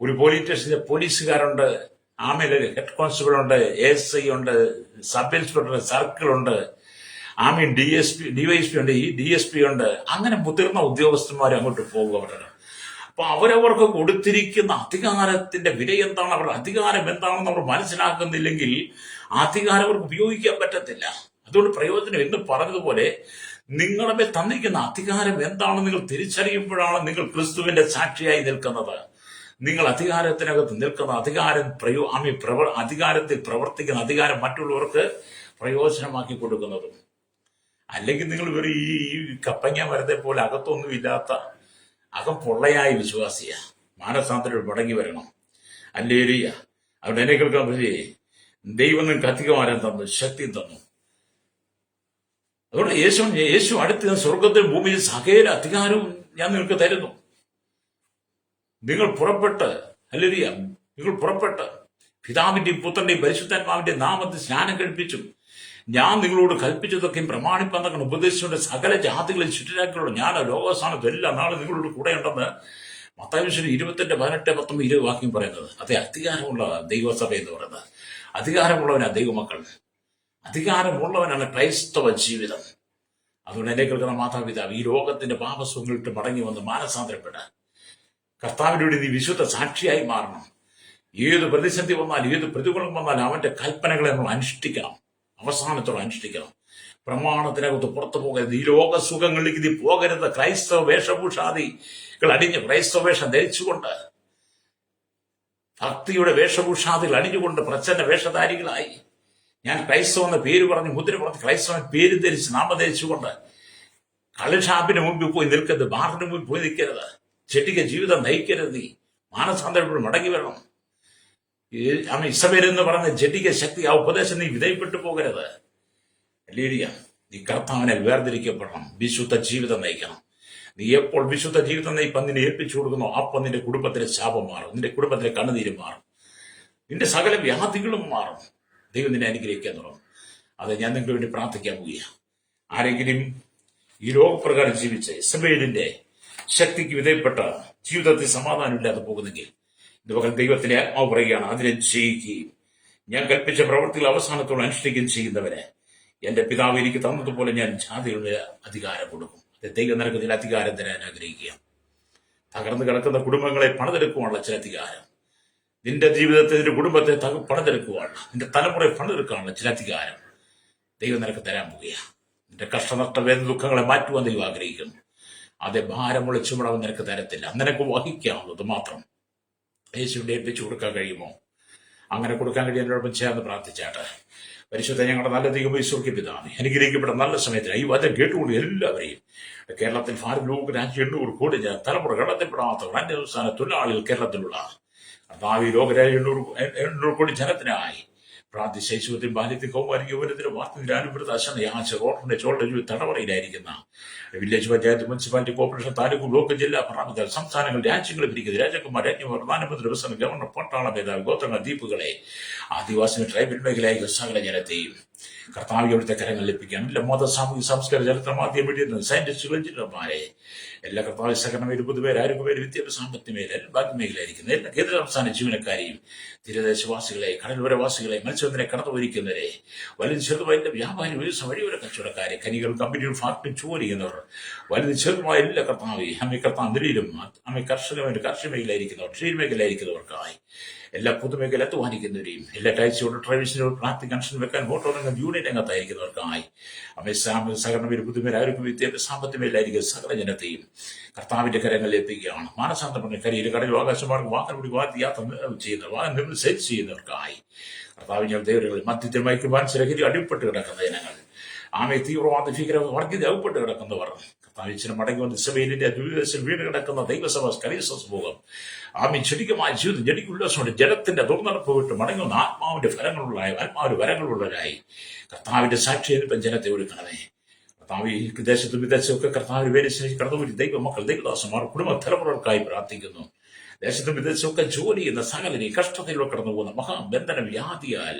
ഒരു പോലീസ് സ്റ്റേഷനിലെ പോലീസുകാരുണ്ട്, ആമയിൽ ഹെഡ് കോൺസ്റ്റബിൾ ഉണ്ട്, ASI ഉണ്ട്, സബ് ഇൻസ്പെക്ടർ, സർക്കിൾ ഉണ്ട്, ആമീൻ DYSP ഉണ്ട്, ഈ DSP ഉണ്ട്. അങ്ങനെ മുതിർന്ന ഉദ്യോഗസ്ഥന്മാർ അങ്ങോട്ട് പോകുക അവരുടെ. അപ്പൊ അവരവർക്ക് കൊടുത്തിരിക്കുന്ന അധികാരത്തിന്റെ വില എന്താണ്, അവരുടെ അധികാരം എന്താണെന്ന് അവർ മനസ്സിലാക്കുന്നില്ലെങ്കിൽ ആ അധികാരം അവർക്ക് ഉപയോഗിക്കാൻ പറ്റത്തില്ല. അതുകൊണ്ട് പ്രയോജനം എന്ന് പറഞ്ഞതുപോലെ നിങ്ങളുടെ മേൽ തന്നിരിക്കുന്ന അധികാരം എന്താണെന്ന് നിങ്ങൾ തിരിച്ചറിയുമ്പോഴാണ് നിങ്ങൾ ക്രിസ്തുവിന്റെ സാക്ഷിയായി നിൽക്കുന്നത്. നിങ്ങൾ അധികാരത്തിനകത്ത് നിൽക്കുന്ന അധികാരത്തിൽ പ്രവർത്തിക്കുന്ന അധികാരം മറ്റുള്ളവർക്ക് പ്രയോജനമാക്കി കൊടുക്കുന്നതും. അല്ലെങ്കിൽ നിങ്ങൾ വെറും ഈ കപ്പങ്ങ മരത്തെ പോലെ അകത്തൊന്നുമില്ലാത്ത അകം പൊള്ളയായ വിശ്വാസിയ. മാനസാന്തരം മടങ്ങി വരണം. ഹല്ലേലൂയ. അവിടെ എന്നെ കേൾക്കാൻ പറ്റില്ലേ? ദൈവം നിങ്ങൾക്ക് അധികാരം തന്നു, ശക്തിയും തന്നു. അതുകൊണ്ട് യേശു അടുത്ത സ്വർഗത്തിൽ ഭൂമിയിൽ സകല അധികാരവും ഞാൻ നിങ്ങൾക്ക് തരുന്നു. നിങ്ങൾ പുറപ്പെട്ട്, ഹല്ലേലൂയ, നിങ്ങൾ പുറപ്പെട്ട് പിതാവിന്റെയും പുത്രന്റെയും പരിശുദ്ധാത്മാവിന്റെ നാമത്തിൽ സ്നാനം കഴിപ്പിച്ചും ഞാൻ നിങ്ങളോട് കൽപ്പിച്ചതൊക്കെയും പ്രമാണിപ്പാന്നൊക്കെ ഉപദേശിച്ചുകൊണ്ട് സകല ജാതികളിൽ ചുറ്റിലാക്കിയുള്ള ഞാൻ ലോകസ്ഥാനത്ത് എല്ലാ നാളും നിങ്ങളോട് കൂടെ ഉണ്ടെന്ന് മത്തായി 28:18-19-20 വാക്യം പറയുന്നത്. അതേ അധികാരമുള്ള ദൈവസഭ എന്ന് പറയുന്നത്. അധികാരമുള്ളവനാ ദൈവമക്കൾ, അധികാരമുള്ളവനാണ് ക്രൈസ്തവ ജീവിതം. അതുകൊണ്ട് എന്നെ കേൾക്കുന്ന മാതാപിതാവ്, ഈ ലോകത്തിന്റെ പാപസുഖങ്ങളിട്ട് മടങ്ങി വന്ന് മാനസാന്തരപ്പെട്ട് കർത്താവിനോട് നീ വിശുദ്ധ സാക്ഷിയായി മാറണം. ഏത് പ്രതിസന്ധി വന്നാൽ, ഏത് പ്രതികൂലം വന്നാൽ അവന്റെ കൽപ്പനകളെ നമ്മൾ അനുഷ്ഠിക്കണം, അവസാനത്തോടെ അനുഷ്ഠിക്കണം. പ്രമാണത്തിനകത്ത് പുറത്തു പോകരുത്. ഈ ലോക സുഖങ്ങളിലേക്ക് നീ പോകരുത്. ക്രൈസ്തവ വേഷഭൂഷാദികൾ അണിഞ്ഞ്, ക്രൈസ്തവ വേഷം ധരിച്ചുകൊണ്ട്, ഭക്തിയുടെ വേഷഭൂഷാദികൾ അണിഞ്ഞുകൊണ്ട് പ്രച്ഛന്ന വേഷധാരികളായി ഞാൻ ക്രൈസ്തവ എന്ന പേര് പറഞ്ഞ് മുദ്ര പറഞ്ഞ് ക്രൈസ്തവൻ പേര് ധരിച്ച് നാമധരിച്ചുകൊണ്ട് കള്ളുഷാപ്പിന് മുമ്പിൽ പോയി നിൽക്കരുത്, ബാറിന് മുമ്പിൽ പോയി നിൽക്കരുത്, ചെട്ടിക ജീവിതം നയിക്കരുത്. നീ മാനസാന്തരപ്പെട്ട് മടങ്ങി വരണം. ഇസബേൽ എന്ന് പറഞ്ഞ ജഡിക ശക്തി, ആ ഉപദേശം നീ വിധേയപ്പെട്ടു പോകരുത്. ഹല്ലേലൂയ. നീ കർത്താവിനെ വേർതിരിക്കപ്പെടണം, വിശുദ്ധ ജീവിതം നയിക്കണം. നീ എപ്പോൾ വിശുദ്ധ ജീവിതം നയിപ്പം നിന്നെ ഏൽപ്പിച്ചു കൊടുക്കുന്നോ അപ്പം നിന്റെ കുടുംബത്തിലെ ശാപം മാറും, നിന്റെ കുടുംബത്തിലെ കണ്ണുനീര് മാറും, നിന്റെ സകല വ്യാധികളും മാറും. ദൈവം നിന്നെ അനുഗ്രഹിക്കാൻ തുടങ്ങും. അത് ഞാൻ നിങ്ങൾക്ക് വേണ്ടി പ്രാർത്ഥിക്കാൻ പോവുകയാണ്. ആരെങ്കിലും ഈ ലോകപ്രകാരം ജീവിച്ച് ഇസബേലിന്റെ ശക്തിക്ക് വിധേയപ്പെട്ട ജീവിതത്തിൽ സമാധാനമില്ലാതെ പോകുന്നെങ്കിൽ ഇത് പകൽ ദൈവത്തിലെ ആത്മാവ് പറയുകയാണ്, അതിനെ ചെയ്യുകയും ഞാൻ കൽപ്പിച്ച പ്രവൃത്തികൾ അവസാനത്തോടെ അനുഷ്ഠിക്കുകയും ചെയ്യുന്നവരെ എന്റെ പിതാവ് എനിക്ക് തന്നതുപോലെ ഞാൻ ജാതികളുടെ അധികാരം കൊടുക്കും. ദൈവം നിനക്ക് ചില അധികാരം തരാൻ ആഗ്രഹിക്കുക. തകർന്നു കിടക്കുന്ന കുടുംബങ്ങളെ പണിതെടുക്കുവാനുള്ള ചില അധികാരം, നിന്റെ ജീവിതത്തെ, നിന്റെ കുടുംബത്തെ പണിതെടുക്കുവാനുള്ള, നിന്റെ തലമുറയെ പണിതെടുക്കാനുള്ള ചില അധികാരം ദൈവം നിനക്ക് തരാൻ പോവുകയാണ്. നിന്റെ കഷ്ടനഷ്ട വേദന ദുഃഖങ്ങളെ മാറ്റുവാൻ ദൈവം ആഗ്രഹിക്കുന്നു. അതേ ഭാരമുള്ള ചുമടവൻ നിനക്ക് തരത്തില്ല, നിനക്ക് വഹിക്കാവുന്നത് മാത്രം യേശുവിന്റെ ഏൽപ്പിച്ചു കൊടുക്കാൻ കഴിയുമോ? അങ്ങനെ കൊടുക്കാൻ കഴിയുന്നതിനോടൊപ്പം ചേർന്ന് പ്രാർത്ഥിച്ചാട്ടെ. പരിശുദ്ധ ഞങ്ങളുടെ നല്ല ദൈവം ഈശോയ്ക്ക് പിതാവേ, അനുഗ്രഹിക്കപ്പെട്ട നല്ല സമയത്തിന് ഈ വചനം കേട്ടുകൊണ്ട് എല്ലാവരെയും കേരളത്തിൽ ഭാരത ലോക രാജ്യം 800 കോടി തലമുറ കടത്തിപ്പെടാത്തവർ, അന്യസംസ്ഥാന തൊഴിലാളികൾ കേരളത്തിലുള്ള കർത്താവ്, ലോകരാജ്യം 800 കോടി ജനത്തിനായി പ്രാർത്ഥിച്ച യേശുവിന്റെ ബാല്യത്തിൽ കൗമാരിക യുവനത്തിന് വാർത്തയുടെ അനുഭവ അശനയാച്ച റോഡിന്റെ ചോളിൽ തടവറയിലായിരിക്കുന്ന village panchayat, municipality, corporation, taluk, block, ജില്ലാ ഭരണകൂട സംസ്ഥാനങ്ങൾ, രാജ്യങ്ങൾ ഭരിക്കുന്ന രാജകുമാർ, രാജ്യമാർ, പ്രധാനമന്ത്രി, പ്രസിഡന്റ്, ഗവർണർ, പട്ടാള മേധാവി, ഗോത്രങ്ങൾ, ദ്വീപുകളെ, ആദിവാസികൾ, ട്രൈബൽ മേഖലയായ സകല ജനത്തെയും കർത്താവ് അവിടുത്തെ കരങ്ങൾ ലഭിക്കാൻ എല്ലാ മത, സാമൂഹിക, സാംസ്കാരിക, ചരിത്ര, മാധ്യമ, മീഡിയ, സയന്റിസ്റ്റുകൾ, എഞ്ചിനീയർമാരെ, എല്ലാ കർത്താവ് സഹകരണ മേൽ, പൊതുപേര്, ആരോഗ്യമേൽ, വിദ്യാഭ്യാസ, സാമ്പത്തിക മേൽ, ബാക്കി മേഖലയായിരിക്കുന്ന എല്ലാ കേന്ദ്ര സംസ്ഥാന ജീവനക്കാരെയും, തീരദേശവാസികളെ, കടൽവരവാസികളെ, മത്സ്യബന്ധനെ കടന്നുപോയിരിക്കുന്നവരെ, വലുത് ചെറുതുമായ വ്യാപാരി, വ്യവസായ, വഴിയോര കച്ചവടക്കാരെ, കനികൾ, കമ്പനികൾ, ഫാക്ടറി, ജോലി ചെയ്യുന്നവർ, വലുത് ചെറുതുമായ എല്ലാ കർത്താവ് അമ്മ കർത്താവ് നിലയിലും അമ്മ കർഷകരുടെ കാർഷിക മേഖലയായിരിക്കുന്നവർ, ക്ഷീര മേഖലയായിരിക്കുന്നവർക്കായി, എല്ലാ പൊതുമേഖല അധ്വാനിക്കുന്നവരെയും, എല്ലാ ടാക്സിയോട്, ഡ്രൈവേഴ്സിനോട്, ട്രാഫിക് കൺഷൻ വെക്കാൻ മോട്ടോർ രംഗം, യൂണിയൻ രംഗത്തായിരിക്കുന്നവർക്കായി, അമ്മ സഹകരണ മേൽ, പുതുമേൽ, ആരോഗ്യ, വിദ്യാഭ്യാസ, സാമ്പത്തിക മേഖലയായിരിക്കുന്ന സകല ജനത്തെയും കർത്താവിന്റെ കരങ്ങളിൽ ഏൽപ്പിക്കുകയാണ്. മാനസാന്തരപ്പെട്ട കരിയിൽ, കടലിൽ, ആകാശമാർഗം, വാഹനം കൂടി യാത്ര ചെയ്യുന്നവർ, വാഹനം സെറ്റ് ചെയ്യുന്നവർക്കായി കർത്താവ് ഞാൻ ദേവരുകളിൽ മധ്യത്തിൽ മയക്കുവാൻ ചിലകരി അടിപ്പെട്ട് കിടക്കുന്ന ജനങ്ങൾ, ആമെ തീവ്രവാദ ഭീകര വർഗീയത അകപ്പെട്ട് കിടക്കുന്നവർ, കർത്താവിച്ചിന് മടങ്ങി വന്ന് ഇസ്രായേലിന്റെ ദുരിതത്തിൽ വീണ് കിടക്കുന്ന ദൈവസഭ കരീസ സമൂഹം, ആമി ചെടികമായ ജീവിതം, ജടിക്കുല്ലാസമുണ്ട് ജലത്തിന്റെ ദുർനടപ്പ് വിട്ട് മടങ്ങി വന്ന ആത്മാവിന്റെ വരങ്ങളുള്ളവരായി കർത്താവിന്റെ സാക്ഷി ജനത്തെ ഒരുക്കണമേ. കർത്താവ് ഈ ദേശത്തും വിദേശമൊക്കെ കർത്താവ് പേര് കടന്നുപോയി ദൈവമക്കൾ ദൈവദാസന്മാർ കുടുംബ തലമുറകൾക്കായി പ്രാർത്ഥിക്കുന്നു. ദേശത്തും വിദേശമൊക്കെ ജോലി ചെയ്യുന്ന സകലരി കഷ്ടതയിലൂടെ കടന്നു പോകുന്ന മഹാബന്ധന വ്യാധിയാൽ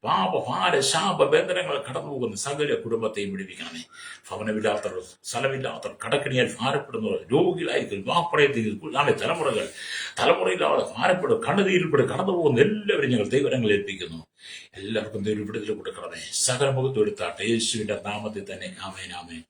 പാപഭാര ശാപ ബന്ധനങ്ങൾ കടന്നു പോകുന്ന സകല കുടുംബത്തെയും വിടുവിക്കണമേ. ഭവനമില്ലാത്തവർ, സ്ഥലമില്ലാത്തവർ, കടക്കിണിയാൽ ഭാരപ്പെടുന്നവർ, രോഗികളായിരിക്കും, വിവാഹപ്രയത്തിൽ തലമുറയില്ലാതെ ഭാരപ്പെടും, കണ്ണുനീരിൽപ്പെട്ട് കടന്നു പോകുന്ന എല്ലാവരും ഞങ്ങൾ ദൈവങ്ങൾ ഏൽപ്പിക്കുന്നു. എല്ലാവർക്കും ദൈവം വിടുതൽ കൊടുക്കണമേ. സകല മുഖത്ത് എടുത്താട്ടെ യേശുവിന്റെ നാമത്തിൽ തന്നെ. ആമേൻ, ആമേൻ.